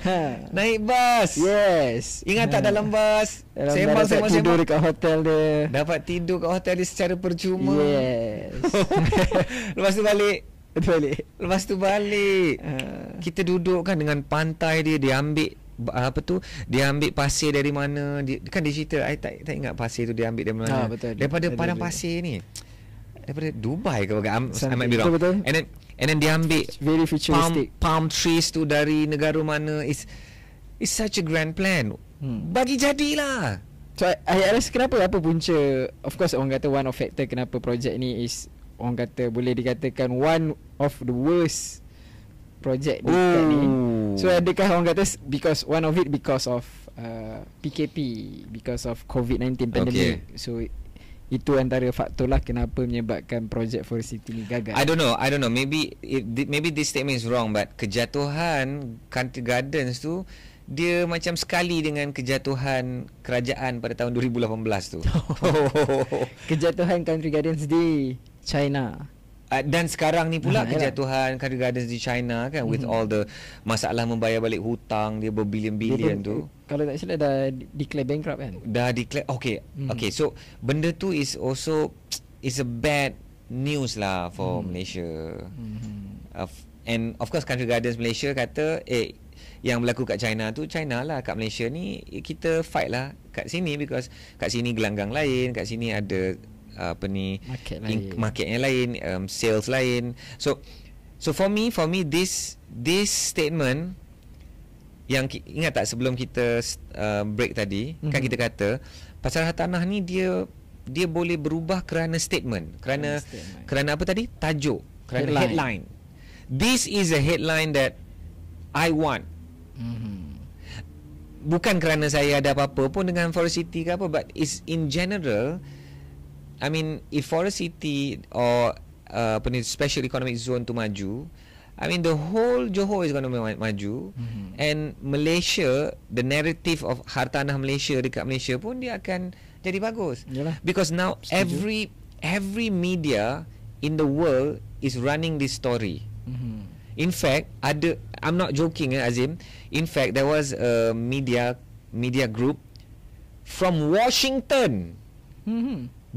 Naik bas. Yes. Ingat tak dalam bas? Sembang tidur dekat hotel dia. Dapat tidur kat hotel dia secara percuma. Yes. Lepas tu balik. Kita duduk kan dengan pantai dia. Dia ambil dia ambil pasir dari mana dia, kan dia cerita, I tak ingat pasir tu dia ambil dari mana. Betul. Daripada padang pasir ni, daripada Dubai ke I might be wrong. Betul. And then dia ambil very futuristic palm trees tu dari negara mana. It's such a grand plan. Bagi jadilah. So I rasa kenapa, apa punca, of course orang kata one of factor kenapa projek ni is, orang kata boleh dikatakan one of the worst project dekat ni. So adakah orang kata because one of it because of PKP, because of COVID-19 pandemic. So itu antara faktor lah kenapa menyebabkan projek Forest City ni gagal. I don't know. Maybe this statement is wrong, but kejatuhan Country Gardens tu dia macam sekali dengan kejatuhan kerajaan pada tahun 2018 tu. Kejatuhan Country Gardens di China. Dan sekarang ni pula kejatuhan Country Gardens di China kan, with all the masalah membayar balik hutang dia berbilion-bilion tu. Kalau tak silap dah declare bankrupt kan. Dah declare. Okay. So benda tu is also is a bad news lah for Malaysia. And of course Country Gardens Malaysia kata yang berlaku kat China tu China lah, kat Malaysia ni kita fight lah kat sini, because kat sini gelanggang lain, kat sini ada market yang lain, sales lain. So for me this statement yang ingat tak sebelum kita break tadi, kan kita kata pasal hartanah ni dia boleh berubah kerana statement, kerana apa tadi, tajuk, kerana headline. This is a headline that I want. Bukan kerana saya ada apa-apa pun dengan Forest City ke apa, but it's in general. I mean, if Forest City or special economic zone tu maju, I mean the whole Johor is going to maju. And Malaysia, the narrative of hartanah Malaysia dekat Malaysia pun dia akan jadi bagus. Yalah. Because now every media in the world is running this story. In fact, I'm not joking, Azim. In fact, there was a media group from Washington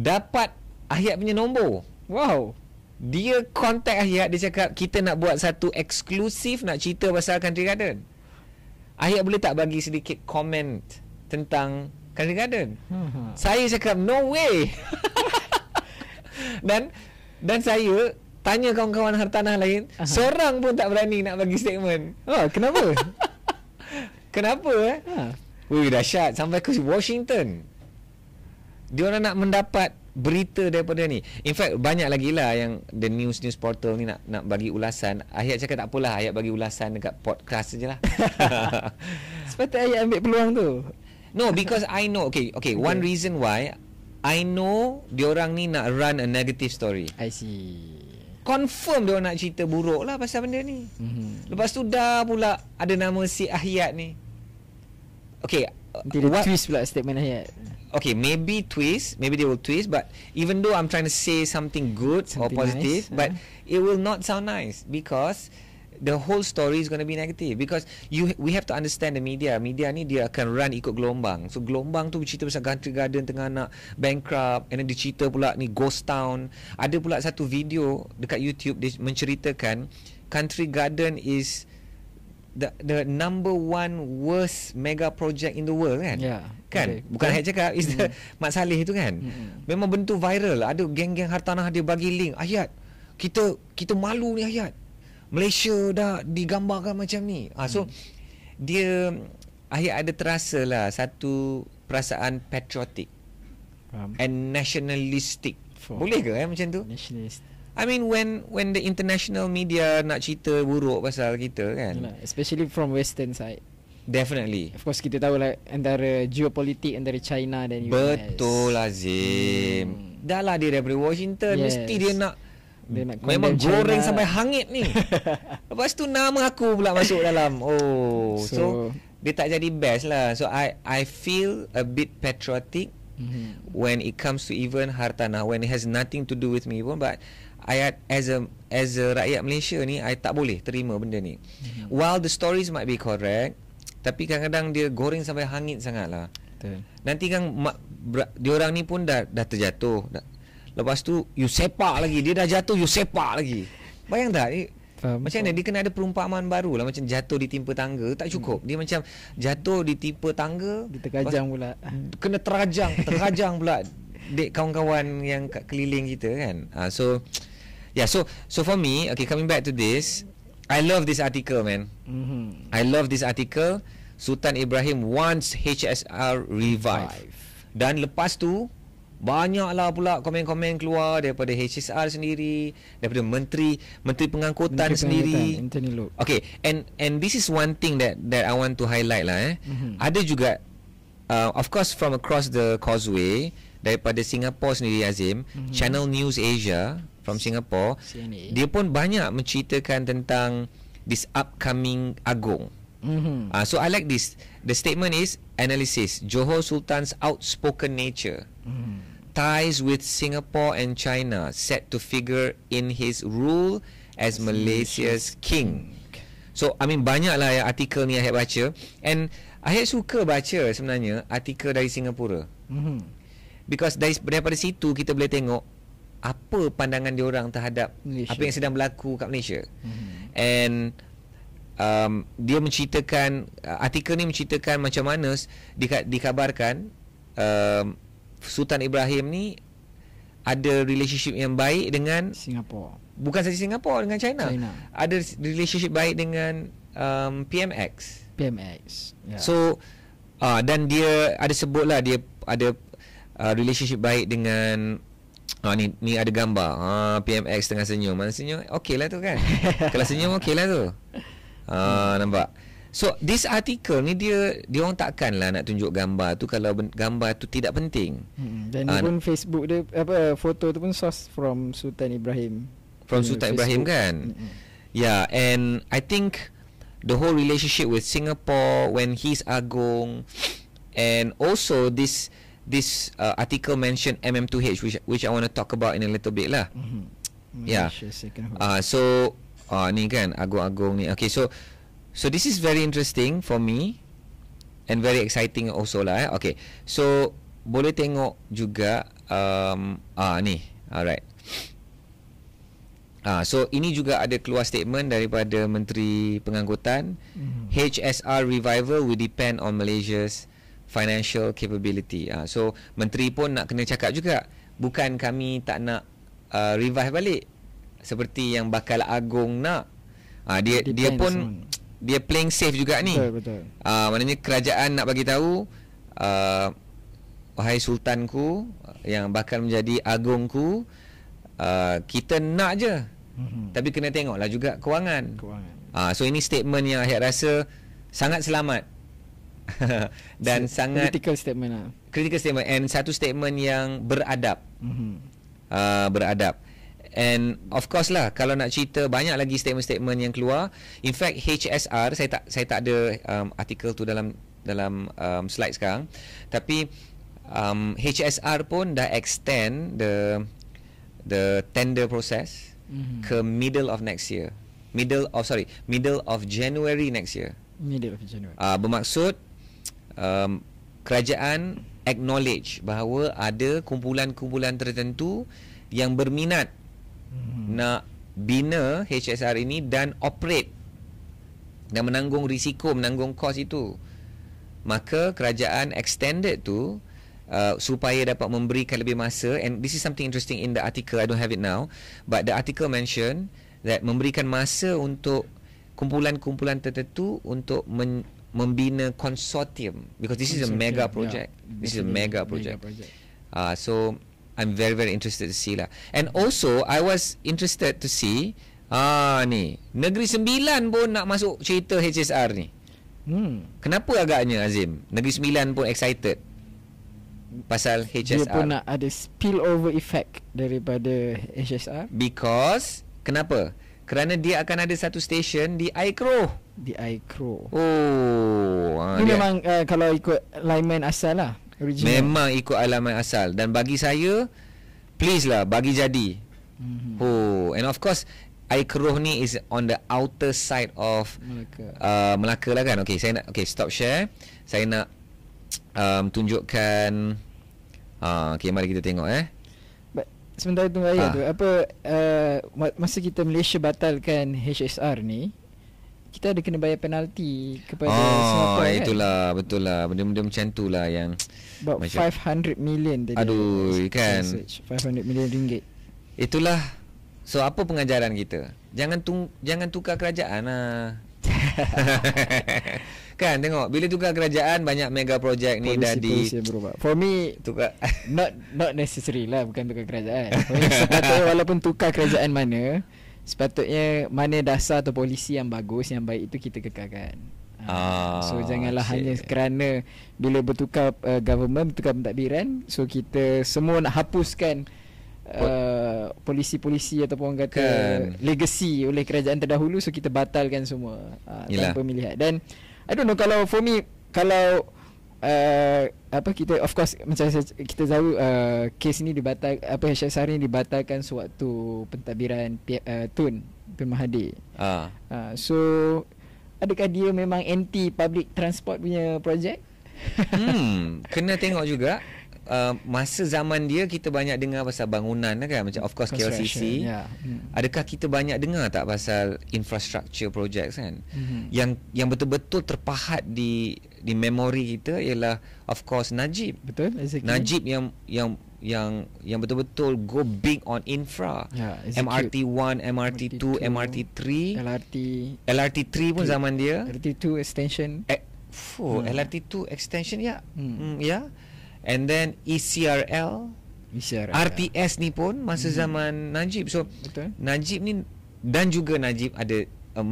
dapat Ahyat punya nombor. Wow. Dia contact Ahyat, dia cakap kita nak buat satu eksklusif nak cerita pasal Country Garden. Ayat boleh tak bagi sedikit komen tentang Country Garden? Saya cakap no way. Dan saya tanya kawan-kawan hartanah lain, seorang pun tak berani nak bagi statement. Kenapa? Kenapa Wih, dahsyat. Sampai ke Washington dia orang nak mendapat berita daripada ni. In fact, banyak lagi lah yang the news portal ni nak bagi ulasan. Ayat cakap tak apalah, Ayat bagi ulasan dekat podcast je lah. Sepatutnya Ayat ambil peluang tu. No, because I know okay. One reason why I know diorang ni nak run a negative story. I see. Confirm diorang nak cerita buruk lah pasal benda ni. Lepas tu dah pula ada nama si Ayat ni. Okay, dia twist pula statement Ayat. Okay, maybe they will twist, but even though I'm trying to say something good or positive, nice, but it will not sound nice because the whole story is going to be negative. Because we have to understand the media ni dia akan run ikut gelombang. So gelombang tu bercerita pasal Country Garden tengah nak bankrupt, and then dia cerita pula ni ghost town. Ada pula satu video dekat YouTube dia menceritakan Country Garden is the number one worst mega project in the world kan? Kan? Okay. Bukan Ayat cakap, is the Mat Saleh tu kan? Memang bentuk viral. Ada geng-geng hartanah dia bagi link. Ayat, kita malu ni Ayat. Malaysia dah digambarkan macam ni. So dia Ayat ada terasa lah satu perasaan patriotic and nationalistic. Boleh ke macam tu? Nationalist. I mean when the international media nak cerita buruk pasal kita kan, especially from western side. Definitely. Of course kita tahu lah antara geopolitik antara China dan US. Betul Azim. Dah lah dia daripada Washington, mesti dia nak memang goreng sampai hangit ni. Lepas tu nama aku pula masuk dalam. So dia tak jadi best lah. So I feel a bit patriotic when it comes to even hartanah, when it has nothing to do with me pun, but Ayat as a rakyat Malaysia ni, I tak boleh terima benda ni. While the stories might be correct, tapi kadang-kadang dia goreng sampai hangit sangat lah. Nanti kan diorang ni pun dah terjatuh. Lepas tu you sepak lagi. Dia dah jatuh, you sepak lagi. Bayang tak? Macam mana? Dia kena ada perumpamaan baru lah. Macam jatuh ditimpa tangga, tak cukup. Dia macam jatuh ditimpa tangga, diterkajang pula. Kena terkajang pula dek kawan-kawan yang kat keliling kita kan. So for me, okay, coming back to this, I love this article, man. I love this article. Sultan Ibrahim wants HSR revive. Dan lepas tu banyaklah pula komen-komen keluar daripada HSR sendiri, daripada menteri pengangkutan sendiri. Okay, and this is one thing that I want to highlight lah. Ada juga of course from across the causeway, daripada Singapore sendiri Azim, Channel News Asia from Singapore, CNA, dia pun banyak menceritakan tentang this upcoming Agong. So I like this. The statement is analysis. Johor Sultan's outspoken nature, ties with Singapore and China set to figure in his rule as Malaysia's king. So I mean banyaklah artikel ni Ayat baca, and Ayat suka baca sebenarnya artikel dari Singapura. Because daripada situ kita boleh tengok apa pandangan diorang terhadap Malaysia, apa yang sedang berlaku kat Malaysia. And dia menceritakan, artikel ni menceritakan macam mana dikabarkan Sultan Ibrahim ni ada relationship yang baik dengan Singapore. Bukan saja Singapore, dengan China. Ada relationship baik dengan PMX. So dan dia ada sebutlah dia ada relationship baik dengan ni ada gambar PMX tengah senyum. Mana senyum? Okey lah tu kan. Kalau senyum okey lah tu. Nampak. So this article ni dia orang takkanlah nak tunjuk gambar tu kalau gambar tu tidak penting. Dan dia pun Facebook dia foto tu pun source from Sultan Ibrahim. From Sultan Ibrahim kan. Yeah, and I think the whole relationship with Singapore when he's Agong, and also this article mentioned MM2H, which I want to talk about in a little bit lah. Yeah. So ni kan Agong ni. Okay, so this is very interesting for me and very exciting also lah. Okay, so boleh tengok juga ni. Alright. So ini juga ada keluar statement daripada Menteri Pengangkutan. HSR revival will depend on Malaysia's financial capability. So menteri pun nak kena cakap juga, bukan kami tak nak revive balik seperti yang Bakal Agong nak. Dia pun dia playing safe juga ni. Betul. Maknanya kerajaan nak bagi tahu, wahai sultanku yang bakal menjadi agongku, kita nak je, tapi kena tengoklah juga kewangan. So ini statement yang saya rasa sangat selamat dan sangat critical statement lah. Critical statement, and satu statement yang beradab. Beradab. And of course lah, kalau nak cerita banyak lagi statement-statement yang keluar. In fact HSR, saya tak ada artikel tu dalam slide sekarang, tapi HSR pun dah extend the tender process ke middle of January next year. Bermaksud kerajaan acknowledge bahawa ada kumpulan-kumpulan tertentu yang berminat nak bina HSR ini dan operate dan menanggung risiko, menanggung kos itu. Maka kerajaan extended tu supaya dapat memberikan lebih masa. And this is something interesting in the article, I don't have it now, but the article mention that memberikan masa untuk kumpulan-kumpulan tertentu untuk membina konsortium, because this is a mega project. This is a mega project. So I'm very very interested to see lah. And also I was interested to see ni Negeri Sembilan pun nak masuk cerita HSR ni. Kenapa agaknya Azim Negeri Sembilan pun excited pasal HSR? Dia pun nak ada spillover effect daripada HSR. Because kenapa? Kerana dia akan ada satu stesen di Aikro. Ini memang kalau ikut alignment asal lah, original. Memang ikut alignment asal. Dan bagi saya, please lah bagi jadi. And of course Aikro ni is on the outer side of Melaka lah kan. Saya nak stop share. Saya nak tunjukkan. Mari kita tengok Sementara tu tu masa kita Malaysia batalkan HSR ni, kita ada kena bayar penalti kepada Singapura kan. Itulah, betul lah. Benda-benda macam tu lah yang about 500 million tadi. Aduh, kan, 500 million ringgit. Itulah. So apa pengajaran kita? Jangan tukar kerajaan lah. Kan tengok, bila tukar kerajaan banyak mega projek ni dah berubah. For me tukar not necessary lah, bukan tukar kerajaan. Sepatutnya walaupun tukar kerajaan mana, sepatutnya mana dasar atau polisi yang bagus, yang baik itu kita kekalkan. So janganlah hanya kerana bila bertukar government, bertukar pentadbiran, so kita semua nak hapuskan polisi-polisi ataupun orang kata legacy oleh kerajaan terdahulu, so kita batalkan semua tanpa melihat. Dan I don't know, kalau for me, kalau kita of course macam kita tahu kes ni dibatal, HSR ni dibatalkan sewaktu pentadbiran Tun Mahathir. So adakah dia memang anti public transport punya projek? Kena tengok juga. Masa zaman dia kita banyak dengar pasal bangunan kan, macam of course KLCC. Adakah kita banyak dengar tak pasal infrastructure projects kan? Yang betul-betul terpahat di memori kita ialah of course Najib. Betul, exactly. Najib yang betul-betul go big on infra. MRT1, MRT2, MRT3, LRT3 pun zaman dia. LRT2 extension. LRT2 extension and then ECRL, RTS ni pun masa zaman Najib. So betul. Najib ni, dan juga Najib ada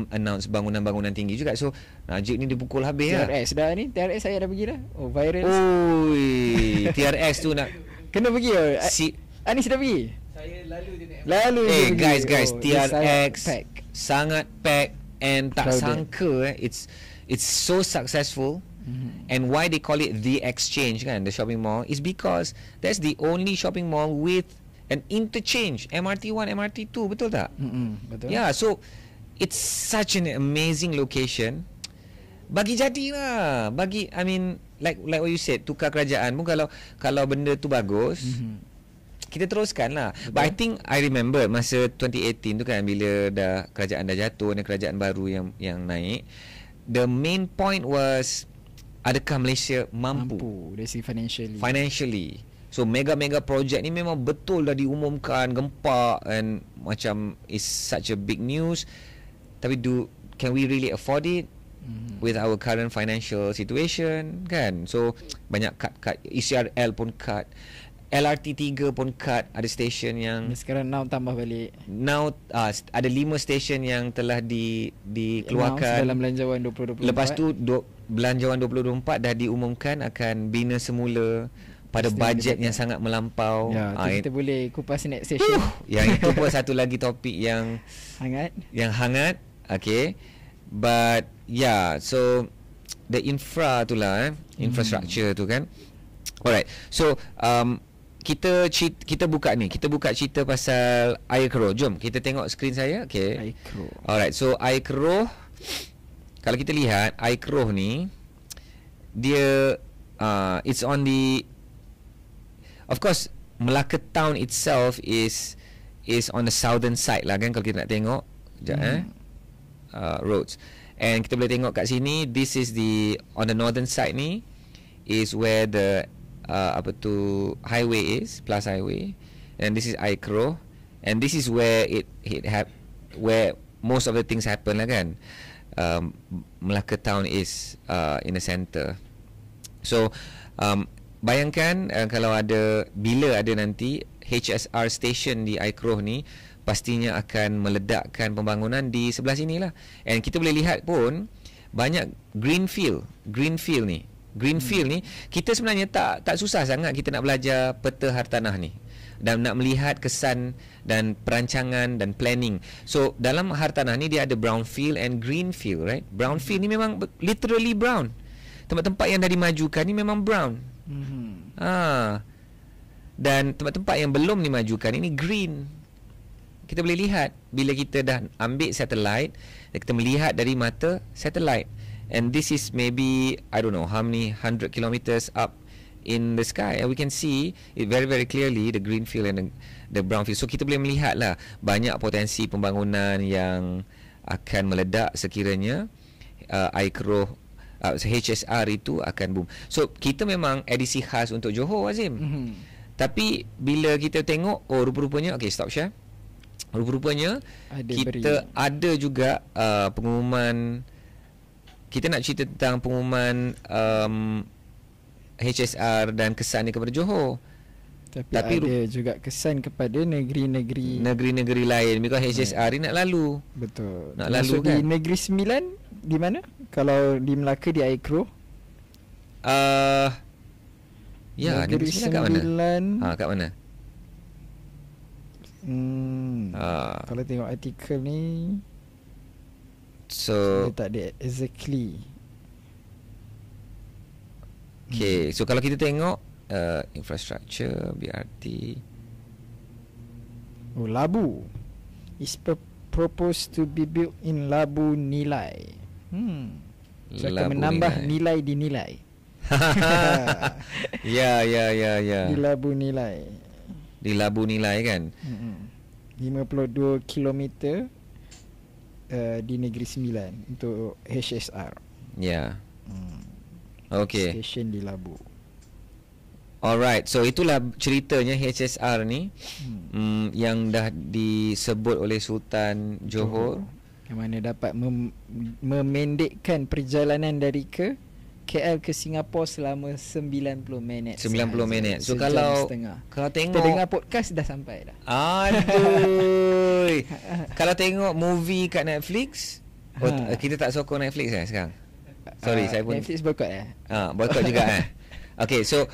announce bangunan-bangunan tinggi juga. So Najib ni dipukul habis TRX dah ni. TRX saya dah pergi dah. Viral. TRX tu nak kena pergi. Anis dah pergi. Saya lalu je nak. Guys, TRX sangat pack and tak sangka it's so successful. And why they call it the Exchange kan, the shopping mall, is because that's the only shopping mall with an interchange, MRT1, MRT2, betul tak? Betul. So it's such an amazing location. Bagi jadilah, I mean like what you said, tukar kerajaan pun kalau benda tu bagus, kita teruskan lah. But I think I remember masa 2018 tu kan, bila kerajaan dah jatuh dan kerajaan baru yang naik, the main point was, adakah Malaysia mampu dari segi financially. So mega project ni memang betul dah diumumkan, gempak, and macam is such a big news. Tapi can we really afford it with our current financial situation kan? So banyak cut. ECRL pun cut, LRT 3 pun cut. Ada stesen yang sekarang now tambah balik. Now ada 5 stesen yang telah dikeluarkan dalam Belanjawan 2024. Lepas tu Belanjawan 2024 dah diumumkan akan bina semula pada bajet yang sangat melampau. Ya, kita boleh kupas next session. Yang itu pun satu lagi topik yang hangat. Okay. But yeah, so the infrastructure tu kan. Alright. So kita buka cerita pasal air keruh. Jom kita tengok skrin saya. Okay. Air keruh. Alright. So air keruh, kalau kita lihat air keruh ni, dia it's on the, of course Melaka town itself is on the southern side lah kan, kalau kita nak tengok roads. And kita boleh tengok kat sini, this is on the northern side ni is where the highway is, Plus Highway, and this is Air Keruh, and this is where where most of the things happen lah kan. Melaka town is in the center. So bayangkan kalau bila ada nanti HSR station di Air Keruh ni, pastinya akan meledakkan pembangunan di sebelah sini lah. And kita boleh lihat pun banyak greenfield ni. Greenfield ni kita sebenarnya tak susah sangat kita nak belajar peta hartanah ni dan nak melihat kesan dan perancangan dan planning. So dalam hartanah ni dia ada brownfield and greenfield, right? Brownfield ni memang literally brown. Tempat-tempat yang dah dimajukan ni memang brown. Dan tempat-tempat yang belum dimajukan ini green. Kita boleh lihat bila kita dah ambil satellite, kita melihat dari mata satellite. And this is maybe, I don't know how many 100 kilometers up in the sky, and we can see it very very clearly, the green field and the brown field. So kita boleh melihat lah banyak potensi pembangunan yang akan meledak sekiranya Air Keruh HSR itu akan boom. So kita memang edisi khas untuk Johor, Azim. Tapi bila kita tengok, rupa-rupanya, okay, stop share. Rupa-rupanya kita ada juga pengumuman. Kita nak cerita tentang pengumuman HSR dan kesannya kepada Johor. Tapi ada juga kesan kepada negeri-negeri lain. Because HSR ni nak lalu. Betul. Nak lalu kan. Di Negeri Sembilan di mana? Kalau di Melaka di Air Keruh? Ya, Negeri Sembilan kat mana? Kat mana? Kalau tengok artikel ni, so dia tak ada exactly. Okay, so kalau kita tengok infrastructure BRT, Labu is proposed to be built in Labu Nilai. So akan menambah nilai dinilai. Ya. Di Labu Nilai. Di Labu Nilai kan. 52 kilometer di Negeri Sembilan untuk HSR. Ya. Okay. Stesen di Labu. Alright, so itulah ceritanya HSR ni yang dah disebut oleh Sultan Johor, yang mana dapat memendekkan perjalanan dari KL ke Singapura selama 90 minit. 90 minit. So kalau tengok, kita dengar podcast dah sampai dah. Aduh. Kalau tengok movie kat Netflix, kita tak sokong Netflix sekarang. Sorry, saya pun Netflix boycott boycott juga Okay, so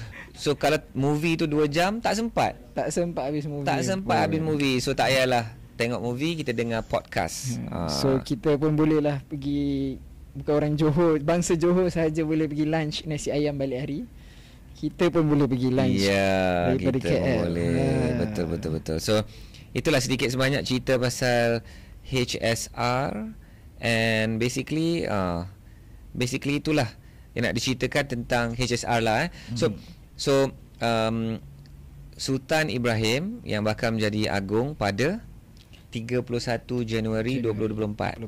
kalau movie tu 2 jam tak sempat habis movie. So tak payahlah tengok movie, kita dengar podcast. So kita pun boleh lah pergi, bukan orang Johor, bangsa Johor sahaja boleh pergi lunch nasi ayam balik hari. Kita pun boleh pergi lunch daripada kita KL. Boleh. Betul. So itulah sedikit sebanyak cerita pasal HSR, and basically itulah yang nak diceritakan tentang HSR lah. So Sultan Ibrahim yang bakal menjadi agung pada 31 Januari 2024.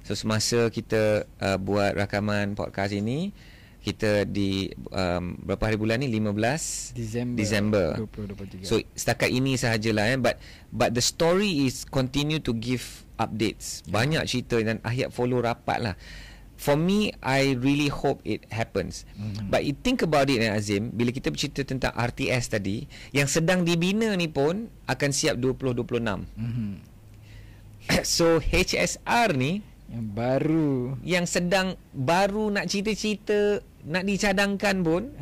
So semasa kita buat rakaman podcast ini, kita di berapa hari bulan ni, 15 Disember 2023. So setakat ini sahajalah but the story is continue to give updates. Banyak cerita dan Ahyat follow rapat lah. For me, I really hope it happens. But you think about it, Azim, bila kita bercerita tentang RTS tadi, yang sedang dibina ni pun akan siap 2026. So HSR ni yang sedang baru nak cerita-cerita, nak dicadangkan pun,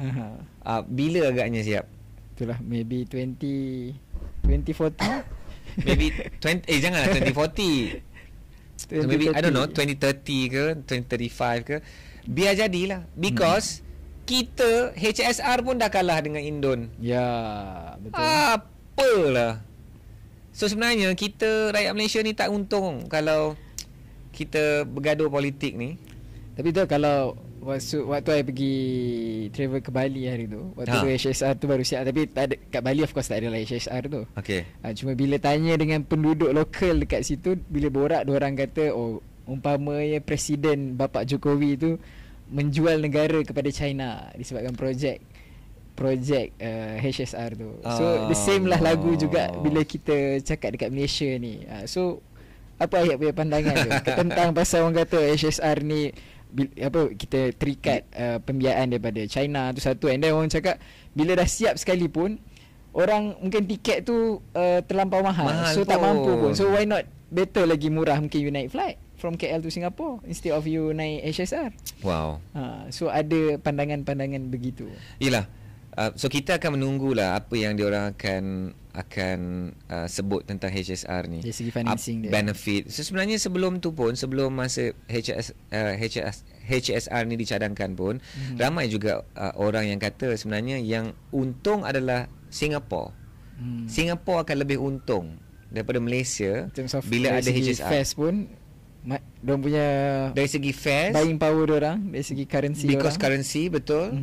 bila agaknya siap? Itulah, maybe 2040. Maybe janganlah 2040. So maybe I don't know, 2030 ke 2035 ke, biar jadilah, because kita HSR pun dah kalah dengan Indon. Ya, betul. Apalah. So sebenarnya kita rakyat Malaysia ni tak untung kalau kita bergaduh politik ni. Tapi tu kalau waktu I pergi travel ke Bali hari tu, waktu tu HSR tu baru siap. Tapi tak ada, kat Bali of course tak ada lah HSR tu. Okay. Cuma bila tanya dengan penduduk lokal dekat situ, bila borak, diorang kata umpamanya Presiden Bapak Jokowi tu menjual negara kepada China disebabkan projek HSR tu. So the same lah lagu juga bila kita cakap dekat Malaysia ni. So apa Ayat punya pandangan tu tentang pasal orang kata HSR ni kita terikat pembiayaan daripada China tu satu, and then orang cakap bila dah siap sekalipun, orang mungkin tiket tu terlampau mahal so pun tak mampu pun. So why not, better lagi murah, mungkin you naik flight from KL to Singapore instead of you naik HSR. Wow. So ada pandangan-pandangan begitu. Yelah. So kita akan menunggulah apa yang diorang akan sebut tentang HSR ni. Dari segi financing dia, benefit. So sebenarnya sebelum tu pun, sebelum masa HSR ni dicadangkan pun, ramai juga orang yang kata sebenarnya yang untung adalah Singapore. Singapore akan lebih untung daripada Malaysia bila ada HSR. Fares pun diorang punya dari segi fares, buying power diorang, dari segi currency because diorang. currency, betul.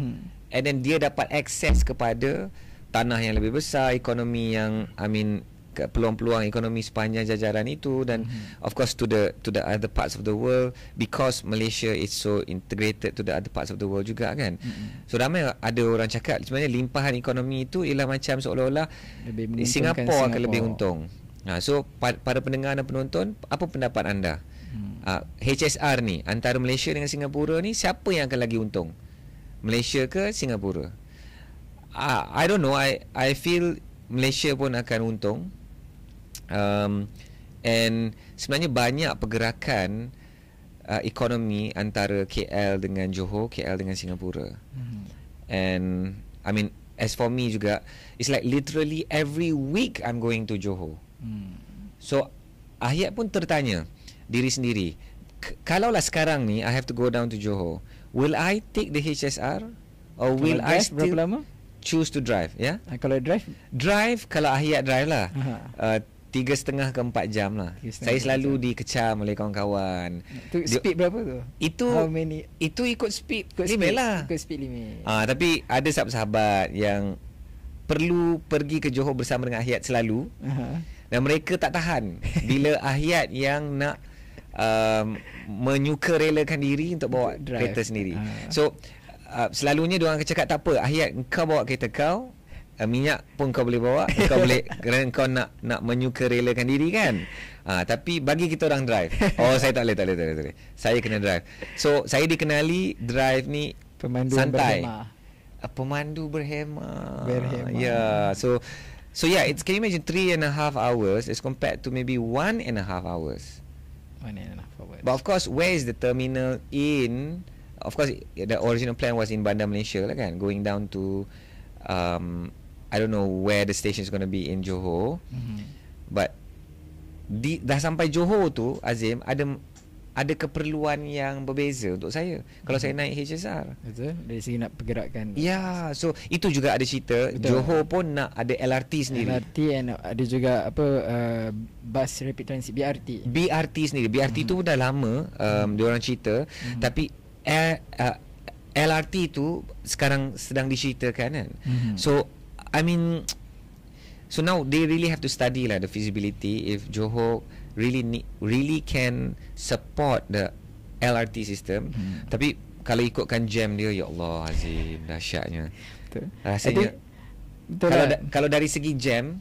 And then dia dapat akses kepada tanah yang lebih besar, ekonomi yang peluang-peluang ekonomi sepanjang jajaran itu, dan of course to the other parts of the world, because Malaysia is so integrated to the other parts of the world juga kan. So ramai ada orang cakap sebenarnya limpahan ekonomi itu ialah macam seolah-olah Singapore akan lebih untung. So para pendengar dan penonton, apa pendapat anda? HSR ni antara Malaysia dengan Singapura ni, siapa yang akan lagi untung? Malaysia ke Singapura? I don't know. I feel Malaysia pun akan untung. And sebenarnya banyak pergerakan ekonomi antara KL dengan Johor, KL dengan Singapura. And I mean, as for me juga, it's like literally every week I'm going to Johor. So Ahyat pun tertanya diri sendiri, kalaulah sekarang ni I have to go down to Johor, will I take the HSR or will I still choose to drive? Ya? Kalau drive, kalau Ahyat drive lah 3.5 ke 4 jam lah. Saya selalu dikecam oleh kawan-kawan. Itu speed berapa tu? Itu ikut speed limit lah. Ikut speed limit. Tapi ada sahabat-sahabat yang perlu pergi ke Johor bersama dengan Ahyat selalu, dan mereka tak tahan bila Ahyat yang nak menyukarelakan diri untuk bawa kereta sendiri. So selalunya diorang akan cakap, tak apa Ahyat, kau bawa kereta kau, minyak pun kau boleh bawa, kau boleh, kerana kau nak menyukarelakan diri kan. Tapi bagi kita orang drive, saya tak boleh. Saya kena drive. So saya dikenali drive ni pemandu santai, pemandu berhema. Yeah. So yeah, it's, can you imagine 3.5 hours as compared to maybe 1.5 hours. 1.5 hours. But of course, where is the terminal in? Of course, the original plan was in Bandar Malaysia lah kan, going down to I don't know where the station is going to be in Johor. But dah sampai Johor tu, Azim, ada keperluan yang berbeza untuk saya kalau saya naik HSR. Betul, dari segi nak pergerakan. Ya, so itu juga ada cerita. Betul. Johor pun nak ada LRT sendiri. LRT, and ada juga bus rapid transit, BRT sendiri. BRT tu dah lama diorang cerita, tapi LRT tu sekarang sedang diceritakan kan. So I mean, So now they really have to study lah the feasibility if Johor really can support the LRT system. Tapi kalau ikutkan jam dia, ya Allah Azim, dahsyatnya. Betul. Rasanya Betul kalau lah. kalau dari segi jam,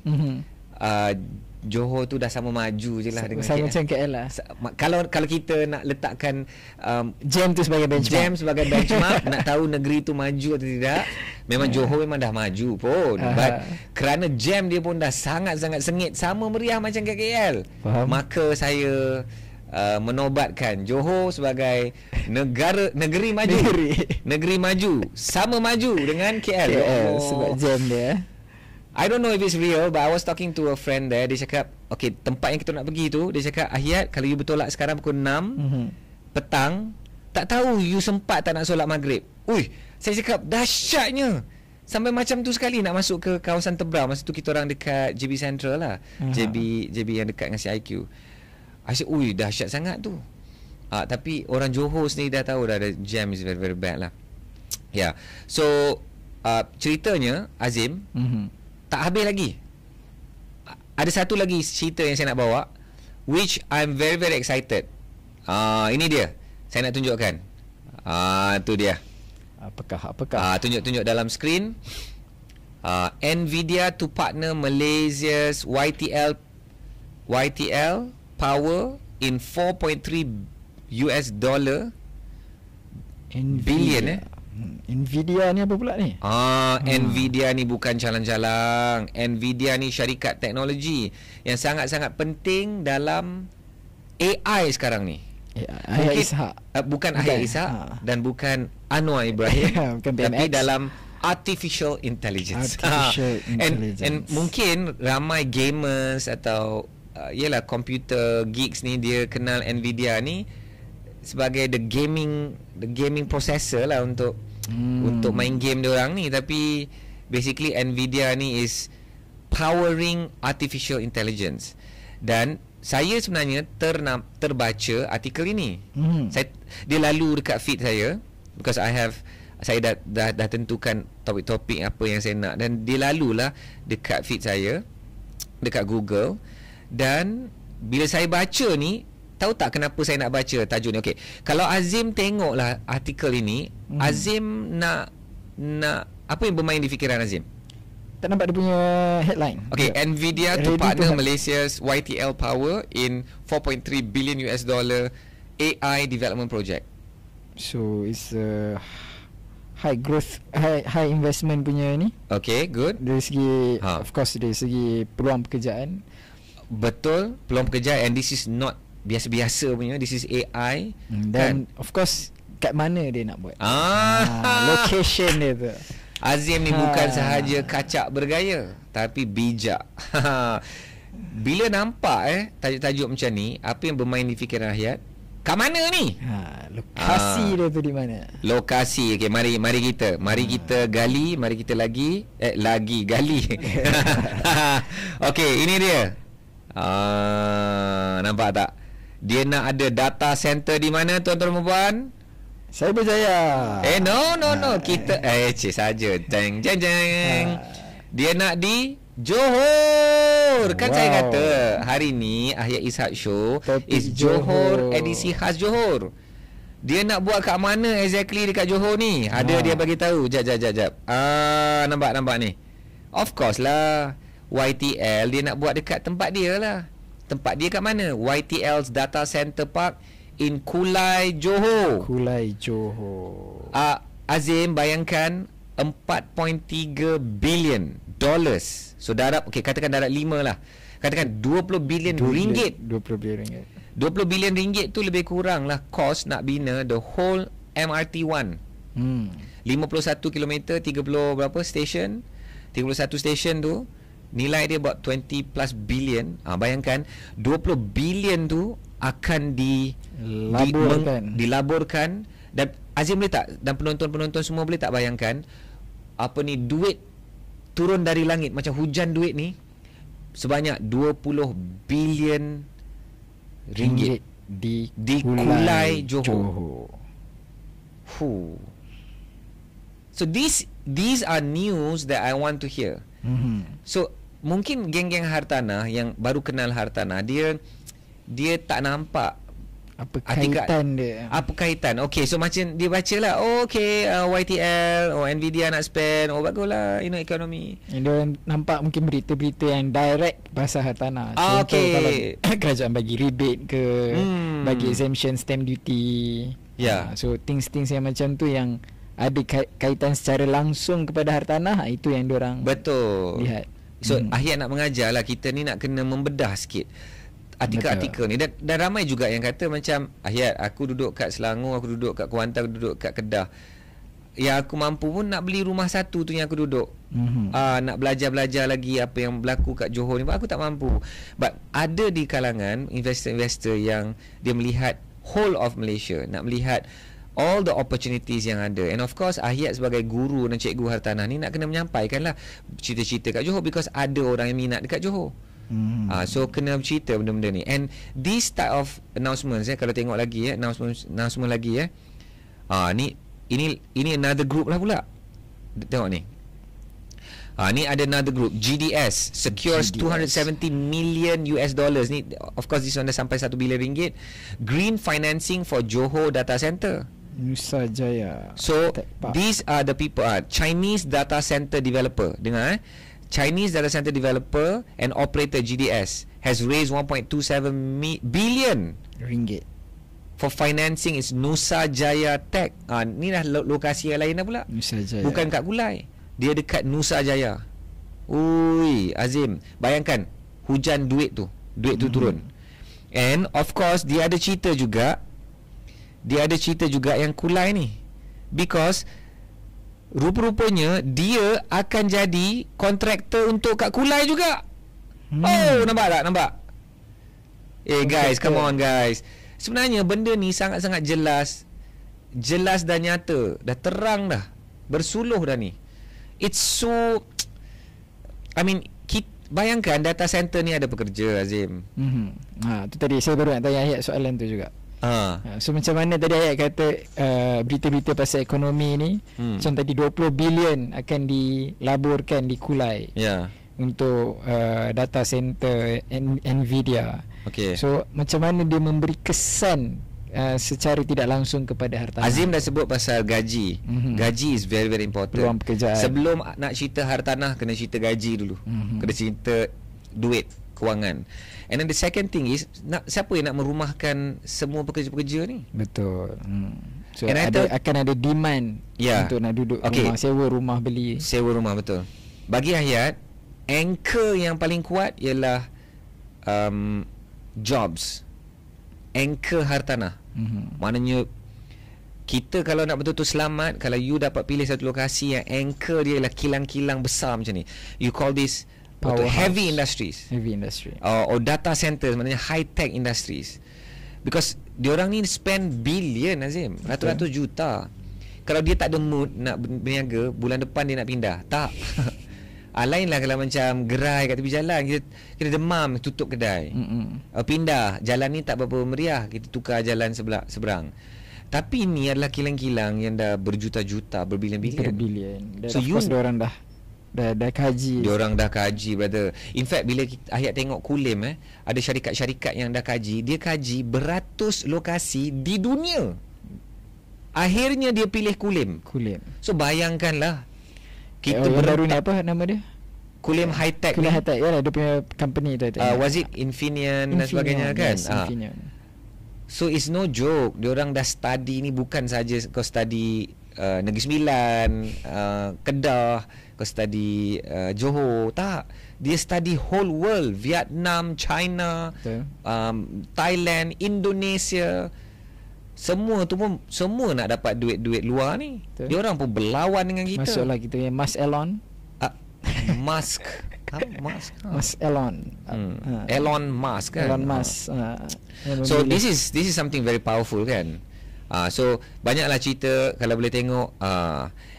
Johor tu dah sama maju je lah dengan sama macam KL lah. Kalau kita nak letakkan Jam tu sebagai benchmark. jam sebagai benchmark nak tahu negeri tu maju atau tidak, memang Johor memang dah maju pun. But kerana jam dia pun dah sangat-sangat sengit, sama meriah macam kat KL. Faham. Maka saya menobatkan Johor sebagai negeri maju. Negeri maju, sama maju dengan KL. KL sebab jam dia. I don't know if it's real, but I was talking to a friend there. Dia cakap, okay, tempat yang kita nak pergi tu, dia cakap, Ahiyat, kalau you bertolak sekarang pukul 6 petang, tak tahu you sempat tak nak solat maghrib. Ui, saya cakap, dahsyatnya. Sampai macam tu sekali nak masuk ke kawasan Tebra. Masa tu kita orang dekat JB Central lah. JB yang dekat dengan CIQ. I said, ui, dahsyat sangat tu. Tapi orang Johor sendiri dah tahu dah, the jam is very, very bad lah. Yeah. So, ceritanya, Azim, tak habis lagi. Ada satu lagi cerita yang saya nak bawa, which I'm very, very excited. Ini dia. Saya nak tunjukkan. Tu dia. Apakah? Tunjuk dalam skrin. Nvidia to partner Malaysia's YTL power in $4.3 billion. Nvidia ni apa pula ni? Nvidia ni bukan calang-calang. Nvidia ni syarikat teknologi yang sangat-sangat penting dalam AI sekarang ni. Ayat Ishak. Bukan Ayat Ishak dan bukan Anwar Ibrahim. Bukan tapi BMX. dalam artificial intelligence. Intelligence. And mungkin ramai gamers atau yalah computer geeks ni dia kenal Nvidia ni sebagai the gaming processor lah untuk main game dia orang ni. Tapi basically Nvidia ni is powering artificial intelligence. Dan saya sebenarnya terbaca artikel ini. Dia lalu dekat feed saya because saya dah tentukan topik-topik apa yang saya nak, dan dia lalulah dekat feed saya dekat Google. Dan bila saya baca ni, tahu tak kenapa saya nak baca tajuk ni? Okey, kalau Azim tengoklah artikel ini, Azim nak apa yang bermain di fikiran Azim? Tak nampak dia punya headline. Okay, Nvidia to partner Malaysia's YTL power in $4.3 billion AI development project. So it's a high growth, high investment punya ni. Okay, good. Dari segi of course dari segi peluang pekerjaan. Betul, peluang pekerjaan, and this is not biasa-biasa punya, this is AI. Dan of course kat mana dia nak buat? Location dia tu. Azim ni bukan sahaja kacak bergaya, tapi bijak. Bila nampak tajuk-tajuk macam ni, apa yang bermain di fikiran Ahiyat? Kat mana ni? Lokasi dia tu di mana? Lokasi. Okey, mari kita gali, mari kita gali. Okey, ini dia. Nampak tak? Dia nak ada data center di mana, tuan-tuan dan puan? Cyberjaya. No. Kita saja. Jeng. Dia nak di Johor. Kan saya kata hari ni Ahiyat Ishak Show is Johor edisi khas Johor. Dia nak buat kat mana exactly dekat Johor ni? Ada dia bagi tahu. Jap. Nampak ni. Of course lah. YTL dia nak buat dekat tempat dia lah. Tempat dia kat mana? YTL's Data Center Park in Kulai, Johor. Azim, bayangkan $4.3 billion. So darab, katakan darab 5 lah. Katakan 20 bilion ringgit. 20 bilion ringgit. 20 bilion ringgit tu lebih kurang lah kos nak bina the whole MRT1. 51 km, 30 berapa station? 31 station tu nilai dia about 20 plus billion. Bayangkan 20 billion tu akan dilaburkan. Dan Azim boleh tak, dan penonton-penonton semua boleh tak bayangkan apa ni, duit turun dari langit macam hujan duit ni sebanyak 20 bilion ringgit di Kulai Johor. So these are news that I want to hear. So mungkin geng-geng hartanah yang baru kenal hartanah, dia tak nampak apa kaitan dia. Apa kaitan? Okay, so macam dia baca lah, YTL, Nvidia nak spend, baguslah, ekonomi. Dia nampak mungkin berita-berita yang direct pasal hartanah. Contoh kalau kerajaan bagi rebate ke, bagi exemption stamp duty. So things yang macam tu yang ada kaitan secara langsung kepada hartanah, itu yang diorang betul lihat. So Ahyat nak mengajar lah, kita ni nak kena membedah sikit artikel-artikel ni, dan ramai juga yang kata macam, Ahyat, aku duduk kat Selangor, aku duduk kat Kuantan, aku duduk kat Kedah, yang aku mampu pun nak beli rumah satu tu yang aku duduk. Nak belajar lagi apa yang berlaku kat Johor ni, aku tak mampu. But ada di kalangan investor-investor yang dia melihat whole of Malaysia, nak melihat all the opportunities yang ada. And of course, Ahyat sebagai guru dan cikgu hartanah ni nak kena menyampaikan lah cerita-cerita kat Johor, because ada orang yang minat dekat Johor. So kena bercerita benda-benda ni. And this type of announcements, kalau tengok lagi announcement lagi, ini another group lah pula. Tengok ni. Ni ada another group, GDS secures $270 million ni. Of course this one dah sampai 1 bilion ringgit. Green financing for Johor data center, Nusa Jaya. So these are the people, Chinese data center developer. Dengar Chinese data center developer and operator GDS has raised 1.27 billion ringgit for financing its Nusa Jaya Tech. Ni dah lokasi yang lain dah pula. Nusa Jaya. Bukan kat Kulai. Dia dekat Nusa Jaya. Ui, Azim, bayangkan hujan duit tu turun. And of course dia ada cerita juga yang Kulai ni, because rupa-rupanya dia akan jadi kontraktor untuk kat Kulai juga. Nampak? Guys, come on guys. Sebenarnya benda ni sangat-sangat jelas dan nyata. Dah terang dah, bersuluh dah ni. It's so, bayangkan data center ni ada pekerja, Azim. Tu tadi saya baru nak tanya Ahyat soalan tu juga. So macam mana tadi Ahyat kata berita-berita pasal ekonomi ni, macam tadi 20 bilion akan dilaburkan di Kulai untuk data center Nvidia. So macam mana dia memberi kesan secara tidak langsung kepada hartanah. Azim dah sebut pasal gaji. Gaji is very very important. Peluang pekerjaan. Sebelum nak cerita hartanah, kena cerita gaji dulu. Kena cerita duit, kewangan. And then the second thing is, siapa yang nak merumahkan semua pekerja-pekerja ni? Betul. So akan ada demand untuk nak duduk rumah, sewa rumah, beli. Sewa rumah, betul. Bagi Ahyat, anchor yang paling kuat ialah jobs. Anchor hartanah. Maknanya kita kalau nak betul-betul selamat, kalau you dapat pilih satu lokasi yang anchor dia ialah kilang-kilang besar macam ni, you call this heavy industries, or data centers, maknanya high tech industries, because diorang ni spend billion, Azim, ratus-ratus juta. Kalau dia tak ada mood nak berniaga, bulan depan dia nak pindah, tak. Lain lah kalau macam gerai kat tepi jalan, kita demam, tutup kedai, pindah, jalan ni tak berapa meriah, kita tukar jalan seberang. Tapi ni adalah kilang-kilang yang dah berjuta-juta, berbilion-bilion. So you diorang dah kaji. Diorang dah kaji, brother. In fact, bila Ahyat tengok Kulim, ada syarikat-syarikat yang dah kaji. Dia kaji beratus lokasi di dunia. Akhirnya dia pilih Kulim. So bayangkanlah, kita baru ni apa nama dia? Kulim High Tech. Kulim High Tech, yalah, dia punya company tu. Was it Infineon dan sebagainya, kan? Yes, Infineon. So it's no joke. Diorang dah study ni, bukan saja kau study Negeri Sembilan, Kedah, kau study Johor, tak. Dia study whole world, Vietnam, China, Thailand, Indonesia. Semua tu pun, semua nak dapat duit-duit luar ni. Diorang pun berlawan dengan kita. Masuklah kita punya Mas Elon. Musk. Mas Elon. Elon Musk, kan? Elon Musk. So this is something very powerful, kan? So banyaklah cerita kalau boleh tengok.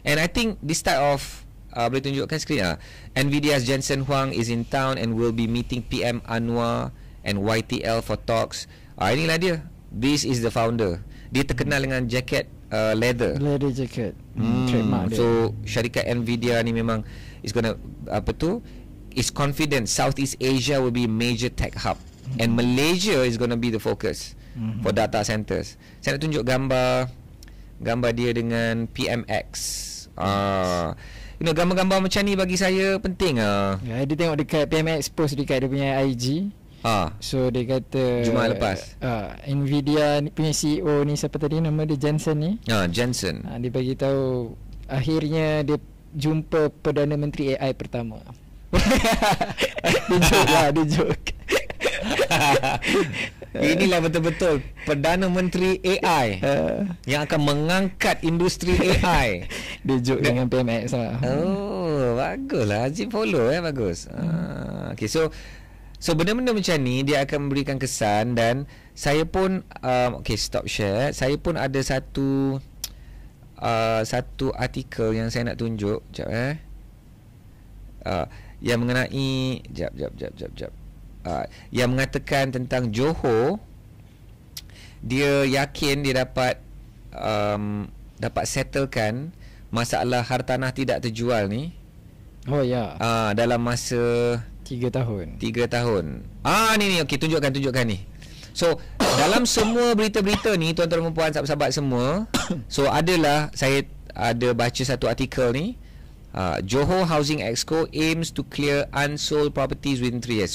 And I think this type of boleh tunjukkan skrin. Nvidia's Jensen Huang is in town and will be meeting PM Anwar and YTL for talks. Inilah dia. This is the founder. Dia terkenal dengan jacket leather jacket. Trademark dia. So syarikat Nvidia ni memang is gonna is confident Southeast Asia will be major tech hub, and Malaysia is going to be the focus for data centers. Saya nak tunjuk gambar dia dengan PMX. Gambar-gambar macam ni bagi saya penting Ya, dia tengok dekat PMX post dekat dia punya IG. So dia kata Jumaat lepas Nvidia ni punya CEO ni, siapa tadi nama dia, Jensen ni. Jensen. Dia bagi tahu akhirnya dia jumpa Perdana Menteri AI pertama. Dia joke. Inilah betul-betul Perdana Menteri AI yang akan mengangkat industri AI. Dia joke dengan PMX lah. Oh, baguslah. Azim follow bagus. Okay, so benda-benda macam ni dia akan memberikan kesan. Dan saya pun okay, stop share. Saya pun ada satu artikel yang saya nak tunjuk. Sekejap yang mengenai jap. Yang mengatakan tentang Johor, dia yakin dia dapat settlekan masalah hartanah tidak terjual ni. Oh ya. Dalam masa 3 tahun. Ni okey, tunjukkan ni. So dalam semua berita-berita ni, tuan-tuan dan puan, sahabat-sahabat semua, so saya ada baca satu artikel ni. Johor Housing Exco aims to clear unsold properties within 3 years.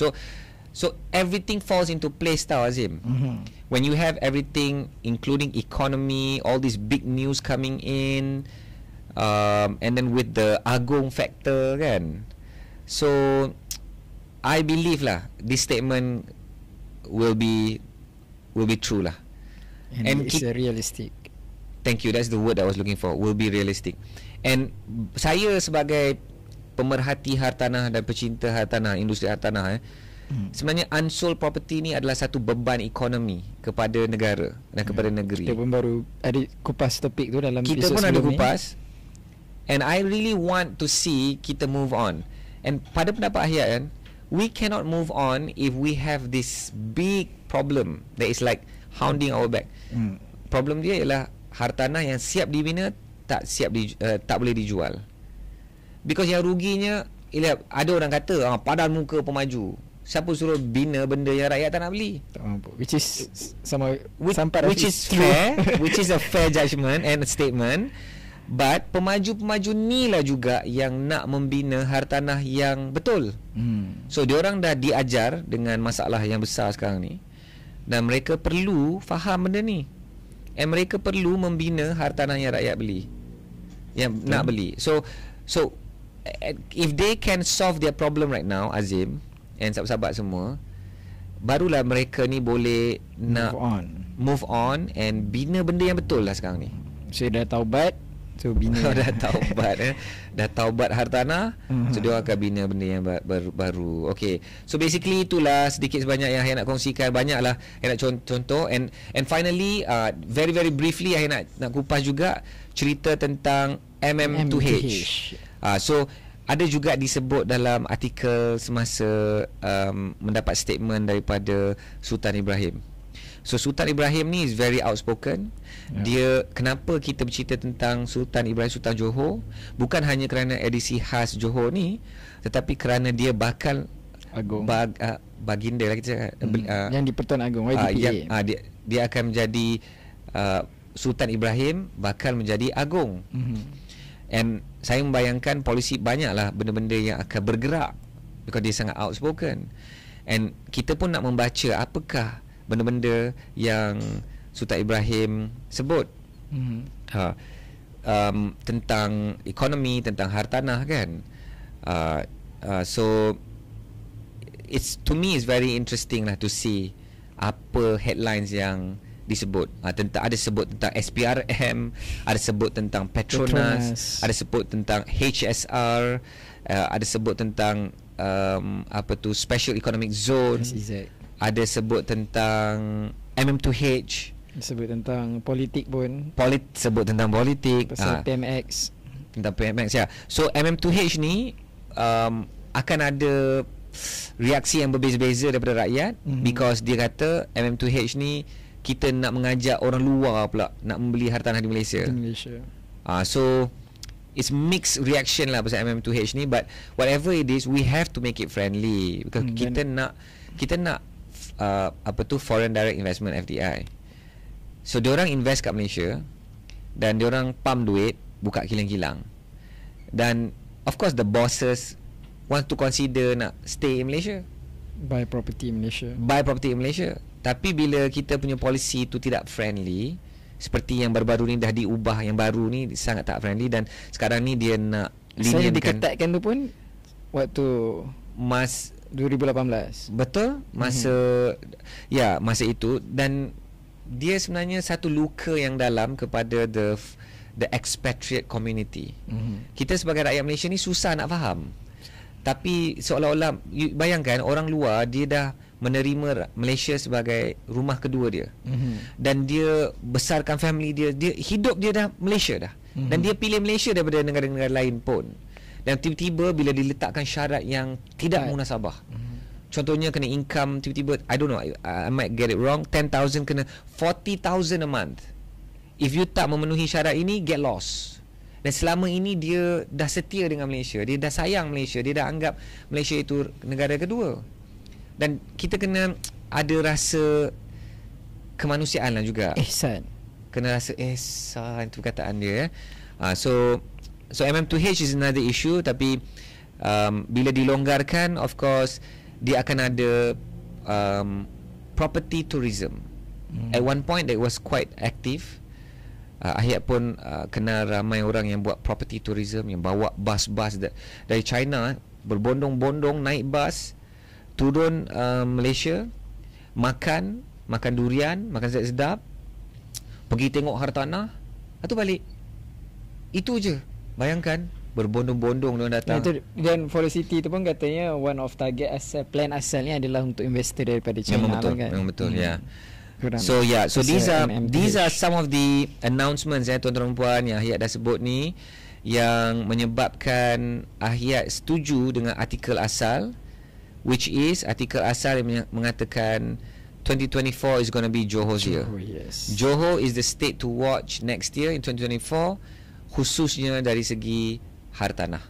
So everything falls into place tau, Azim. When you have everything, including economy, all these big news coming in, and then with the Agong factor kan. So I believe lah this statement will be true lah. And it's realistic. Thank you, that's the word I was looking for. Will be realistic. And saya sebagai pemerhati hartanah dan pecinta hartanah, industri hartanah, sebenarnya unsold property ni adalah satu beban ekonomi kepada negara dan kepada negeri. Kita pun baru ada kupas topik tu dalam kita episod pun ada ni. kupas. And I really want to see kita move on. And pada pendapat Ahyat kan, we cannot move on if we have this big problem that is like hounding our back. Problem dia ialah hartanah yang siap dibina tak boleh dijual. Because yang ruginya ialah ada orang kata padan muka pemaju. Siapa suruh bina benda yang rakyat tak nak beli? Tak mampu. Which is which is fair, which is a fair judgement and a statement. But pemaju-pemaju ni lah juga yang nak membina hartanah yang betul. So diorang dah diajar dengan masalah yang besar sekarang ni, dan mereka perlu faham benda ni. And mereka perlu membina hartanah yang rakyat beli, yang nak beli. So if they can solve their problem right now, Azim and sahabat-sahabat semua, barulah mereka ni boleh nak move on and bina benda yang betul lah sekarang ni. So dah taubat, so bina. Dah taubat dah taubat hartanah, so dia akan bina benda yang baru. Okay, so basically itulah sedikit sebanyak yang saya nak kongsikan. Banyaklah saya nak contoh. And finally, very very briefly saya nak kupas juga cerita tentang MM2H. So ada juga disebut dalam artikel semasa mendapat statement daripada Sultan Ibrahim. So Sultan Ibrahim ni is very outspoken. Dia, kenapa kita bercerita tentang Sultan Ibrahim, Sultan Johor, bukan hanya kerana edisi khas Johor ni, tetapi kerana dia bakal baginda lah kita yang di Pertuan Agong YDPA. Dia akan menjadi Sultan Ibrahim bakal menjadi Agong. And saya membayangkan polisi banyaklah benda-benda yang akan bergerak because dia sangat outspoken. And kita pun nak membaca apakah benda-benda yang Sultan Ibrahim sebut tentang ekonomi, tentang hartanah kan. So it's, to me, it's very interesting lah to see apa headlines yang disebut. Ada sebut tentang SPRM, ada sebut tentang Petronas, ada sebut tentang HSR, ada sebut tentang Special Economic Zone, ada sebut tentang MM2H, sebut tentang politik pun, sebut tentang politik, pasal PMX, tentang PMX ya. So MM2H ni akan ada reaksi yang berbeza-beza daripada rakyat, because dia kata MM2H ni kita nak mengajak orang luar pula nak membeli hartanah di Malaysia. So it's mixed reaction lah pasal MM2H ni, but whatever it is, we have to make it friendly because kita nak apa tu foreign direct investment, FDI. So diorang invest kat Malaysia dan diorang pump duit, buka kilang-kilang, dan of course the bosses want to consider nak stay in Malaysia, buy property in Malaysia. Tapi bila kita punya policy tu tidak friendly, seperti yang baru-baru ni dah diubah, yang baru ni sangat tak friendly, dan sekarang ni dia nak saya diketatkan tu pun waktu 2018. Betul, masa itu, dan dia sebenarnya satu luka yang dalam kepada the expatriate community. Kita sebagai rakyat Malaysia ni susah nak faham. Tapi seolah-olah bayangkan orang luar dia dah menerima Malaysia sebagai rumah kedua dia. Dan dia besarkan family dia hidup dia dah Malaysia dah. Dan dia pilih Malaysia daripada negara-negara lain pun. Dan tiba-tiba bila diletakkan syarat yang tidak munasabah. Contohnya kena income tiba-tiba, I don't know, I might get it wrong, 10,000 kena 40,000 a month. If you tak memenuhi syarat ini, get lost. Dan selama ini dia dah setia dengan Malaysia, dia dah sayang Malaysia, dia dah anggap Malaysia itu negara kedua. Dan kita kena ada rasa kemanusiaan lah juga. Ihsan. Kena rasa ihsan, itu perkataan dia. So MM2H is another issue, tapi bila dilonggarkan, of course dia akan ada property tourism. At one point that was quite active. Ahyat pun kenal ramai orang yang buat property tourism, yang bawa bas-bas dari China, berbondong-bondong naik bas turun Malaysia, makan durian, makan sedap-sedap, pergi tengok hartanah, lepas tu balik. Itu je. Bayangkan berbondong-bondong diorang datang. Dan for the city tu pun katanya one of target plan asalnya adalah untuk investor daripada China. Memang betul ya. So these are some of the announcements tuan-tuan dan puan yang Ahyat dah sebut ni, yang menyebabkan Ahyat setuju dengan artikel asal, which is artikel asal yang mengatakan 2024 is going to be Johor's year. Johor is the state to watch next year in 2024, khususnya dari segi hartanah.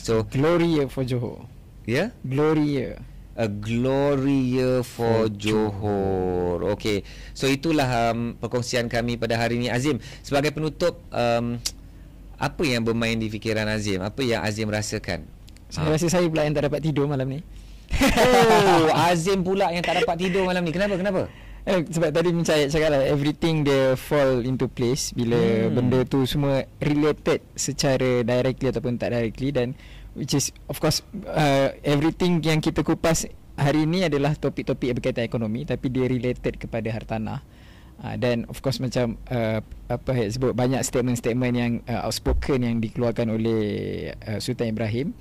So glory year for Johor. Yeah? Glory year. A glory year for Johor. Okay, so itulah perkongsian kami pada hari ini. Azim, sebagai penutup, apa yang bermain di fikiran Azim? Apa yang Azim rasakan? Saya rasa saya pula yang tak dapat tidur malam ni. Oh, Azim pula yang tak dapat tidur malam ni. Kenapa? Sebab tadi saya cakap lah, everything dia fall into place bila benda tu semua related secara directly ataupun tak directly, dan which is of course everything yang kita kupas hari ini adalah topik-topik yang berkaitan ekonomi, tapi dia related kepada hartanah. Dan of course macam sebut banyak statement-statement yang outspoken yang dikeluarkan oleh Sultan Ibrahim.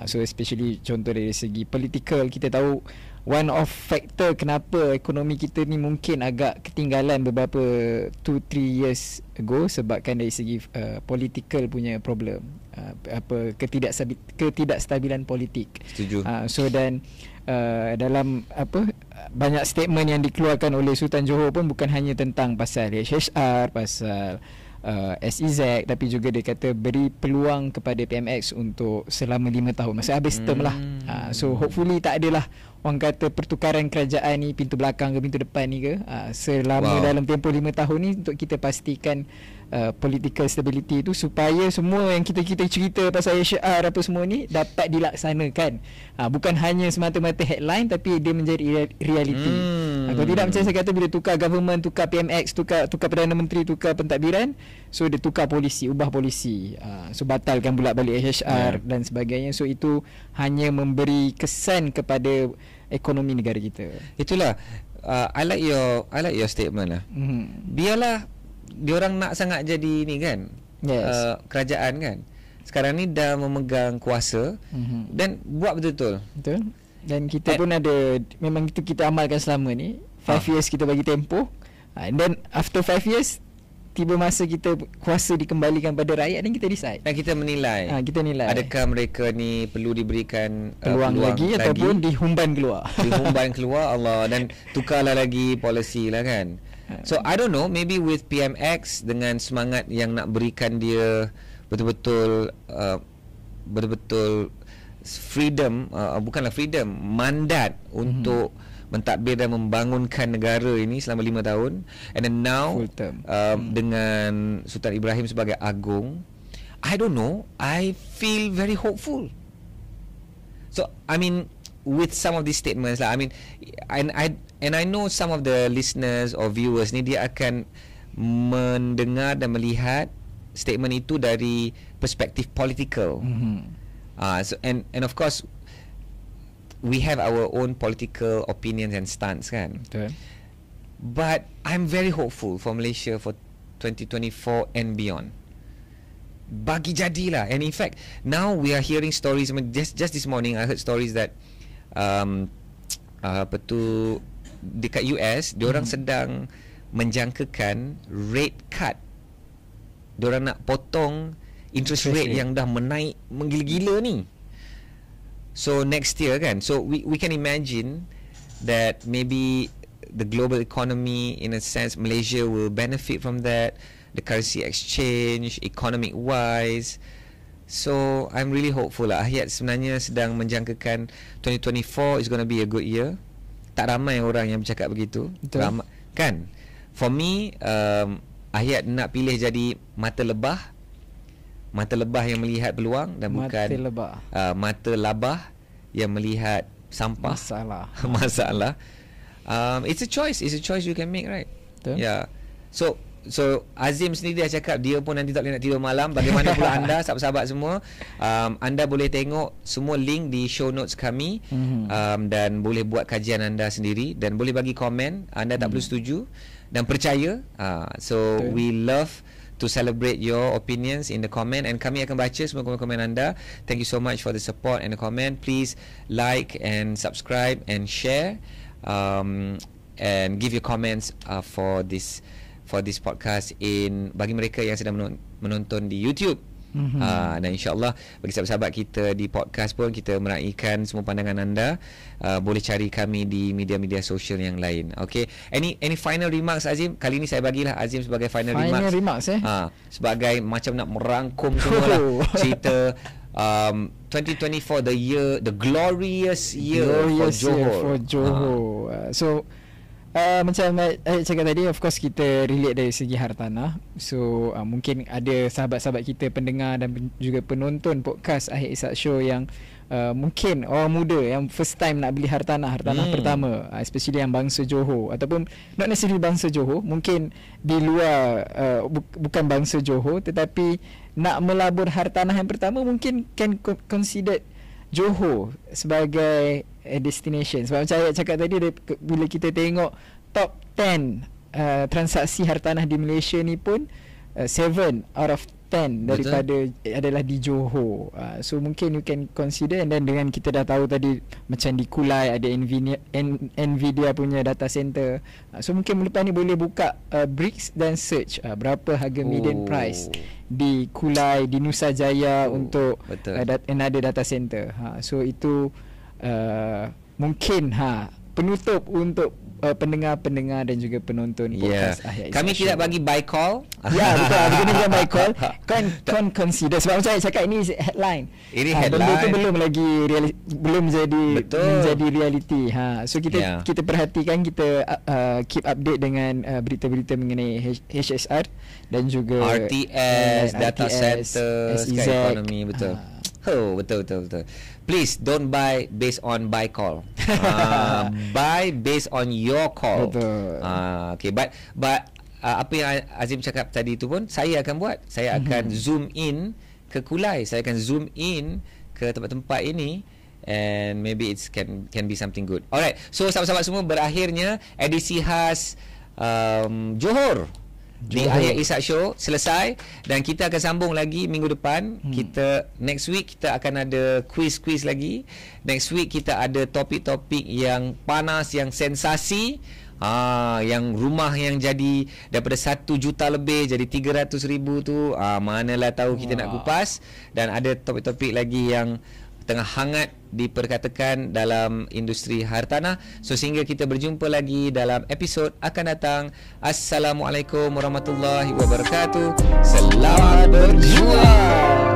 So especially contoh dari segi political, kita tahu one of factor kenapa ekonomi kita ni mungkin agak ketinggalan beberapa 2-3 years ago sebabkan dari segi political punya problem, ketidakstabilan politik. Setuju. So dan dalam banyak statement yang dikeluarkan oleh Sultan Johor pun bukan hanya tentang pasal HHR, pasal SEZ, tapi juga dia kata beri peluang kepada PMX untuk selama 5 tahun, masa habis term lah. So hopefully tak adalah orang kata pertukaran kerajaan ni pintu belakang ke pintu depan ni ke, selama dalam tempoh 5 tahun ni untuk kita pastikan political stability tu, supaya semua yang kita cerita pasal HR apa semua ni dapat dilaksanakan. Bukan hanya semata-mata headline, tapi dia menjadi reality. Kalau tidak, macam saya kata, bila tukar government, tukar PMX, tukar Perdana Menteri, tukar pentadbiran, so dia tukar polisi, ubah polisi, so batalkan pula balik HR dan sebagainya. So itu hanya memberi kesan kepada ekonomi negara kita. Itulah I like your statement lah. Biarlah diorang nak sangat jadi ni kan, kerajaan kan, sekarang ni dah memegang kuasa, dan buat betul-betul. Betul. Dan kita pun ada, memang itu kita amalkan selama ni 5 years kita bagi tempoh, and then after 5 years tiba masa kita kuasa dikembalikan pada rakyat, dan kita decide, dan kita menilai, kita nilai adakah mereka ni perlu diberikan peluang lagi ataupun dihumban keluar Allah, dan tukarlah lagi polisi lah kan. So I don't know, maybe with PMX dengan semangat yang nak berikan dia betul-betul betul-betul freedom, bukanlah freedom, mandat untuk mentadbir dan membangunkan negara ini selama 5 tahun. And then now dengan Sultan Ibrahim sebagai agung, I don't know, I feel very hopeful. So I mean, with some of these statements lah, I mean, and I know some of the listeners or viewers ni dia akan mendengar dan melihat statement itu dari perspektif political. So and of course we have our own political opinions and stance kan. Betul. But I'm very hopeful for Malaysia for 2024 and beyond. Bagi jadilah. And in fact, now we are hearing stories. I mean, just this morning I heard stories that apa tu, dekat US diorang sedang menjangkakan rate cut. Diorang nak potong interest rate yang dah menaik menggila-gila ni. So next year kan, so we can imagine that maybe the global economy, in a sense, Malaysia will benefit from that, the currency exchange, economic wise. So I'm really hopeful lah. Ahyat sebenarnya sedang menjangkakan 2024 is going to be a good year. Tak ramai orang yang bercakap begitu. Kan? For me, Ahyat nak pilih jadi mata lebah yang melihat peluang dan bukan mata labah yang melihat sampah, masalah. It's a choice you can make, right? Betul. Yeah. So Azim sendiri dah cakap dia pun nanti tak boleh nak tidur malam. Bagaimana pula anda, sahabat-sahabat semua? Anda boleh tengok semua link di show notes kami, dan boleh buat kajian anda sendiri dan boleh bagi komen. Anda tak perlu setuju dan percaya. So we love to celebrate your opinions in the comment, and kami akan baca semua komen-komen anda. Thank you so much for the support and the comment. Please like and subscribe and share, and give your comments for this podcast bagi mereka yang sedang menonton di YouTube. Dan insyaAllah bagi sahabat-sahabat kita di podcast pun, kita meraihkan semua pandangan anda. Boleh cari kami di media-media sosial yang lain. Okay, any final remarks, Azim? Kali ni saya bagilah Azim sebagai final remarks. Sebagai macam nak merangkum semua lah cerita 2024, the glorious year for Johor. So macam saya cakap tadi, of course kita relate dari segi hartanah. So mungkin ada sahabat-sahabat kita, pendengar dan juga penonton podcast Akhir Ishak Show yang mungkin orang muda yang first time nak beli hartanah pertama, especially yang bangsa Johor, ataupun not necessarily bangsa Johor, mungkin di luar bukan bangsa Johor, tetapi nak melabur hartanah yang pertama, mungkin can consider Johor sebagai destination. Sebab macam saya cakap tadi, bila kita tengok top 10 transaksi hartanah di Malaysia ni pun 7 out of 10 daripada adalah di Johor. So mungkin you can consider. And then dengan kita dah tahu tadi, macam di Kulai ada Nvidia punya data center. So mungkin lepas ni boleh buka bricks dan search berapa harga median price di Kulai, di Nusa Jaya untuk another data center. So itu mungkin penutup untuk pendengar-pendengar dan juga penonton podcast Ahyat Ishak Kami Show. tidak bagi buy call. Ya, betul. Kita bukan buy call. Kau consider. Sebab saya cakap ini headline. Ini headline. Benda tu belum lagi belum menjadi reality. So kita perhatikan, kita keep update dengan berita-berita mengenai HSR dan juga RTS, data center, SEZ, ekonomi. Betul. Betul. Please don't buy based on buy call. Buy based on your call. Betul. Okay, but apa yang Azim cakap tadi tu pun saya akan buat. Saya akan zoom in ke Kulai. Saya akan zoom in ke tempat-tempat ini, and maybe it can be something good. Alright. So sahabat-sahabat semua, berakhirnya edisi khas Johor di Ahyat Ishak Show selesai, dan kita akan sambung lagi minggu depan. Kita next week kita akan ada quiz lagi. Next week kita ada topik-topik yang panas, yang sensasi. Yang rumah yang jadi daripada 1 juta lebih jadi 300,000 tu, manalah tahu kita nak kupas. Dan ada topik-topik lagi yang tengah hangat diperkatakan dalam industri hartanah. So sehingga kita berjumpa lagi dalam episod akan datang. Assalamualaikum warahmatullahi wabarakatuh. Selamat berjuang.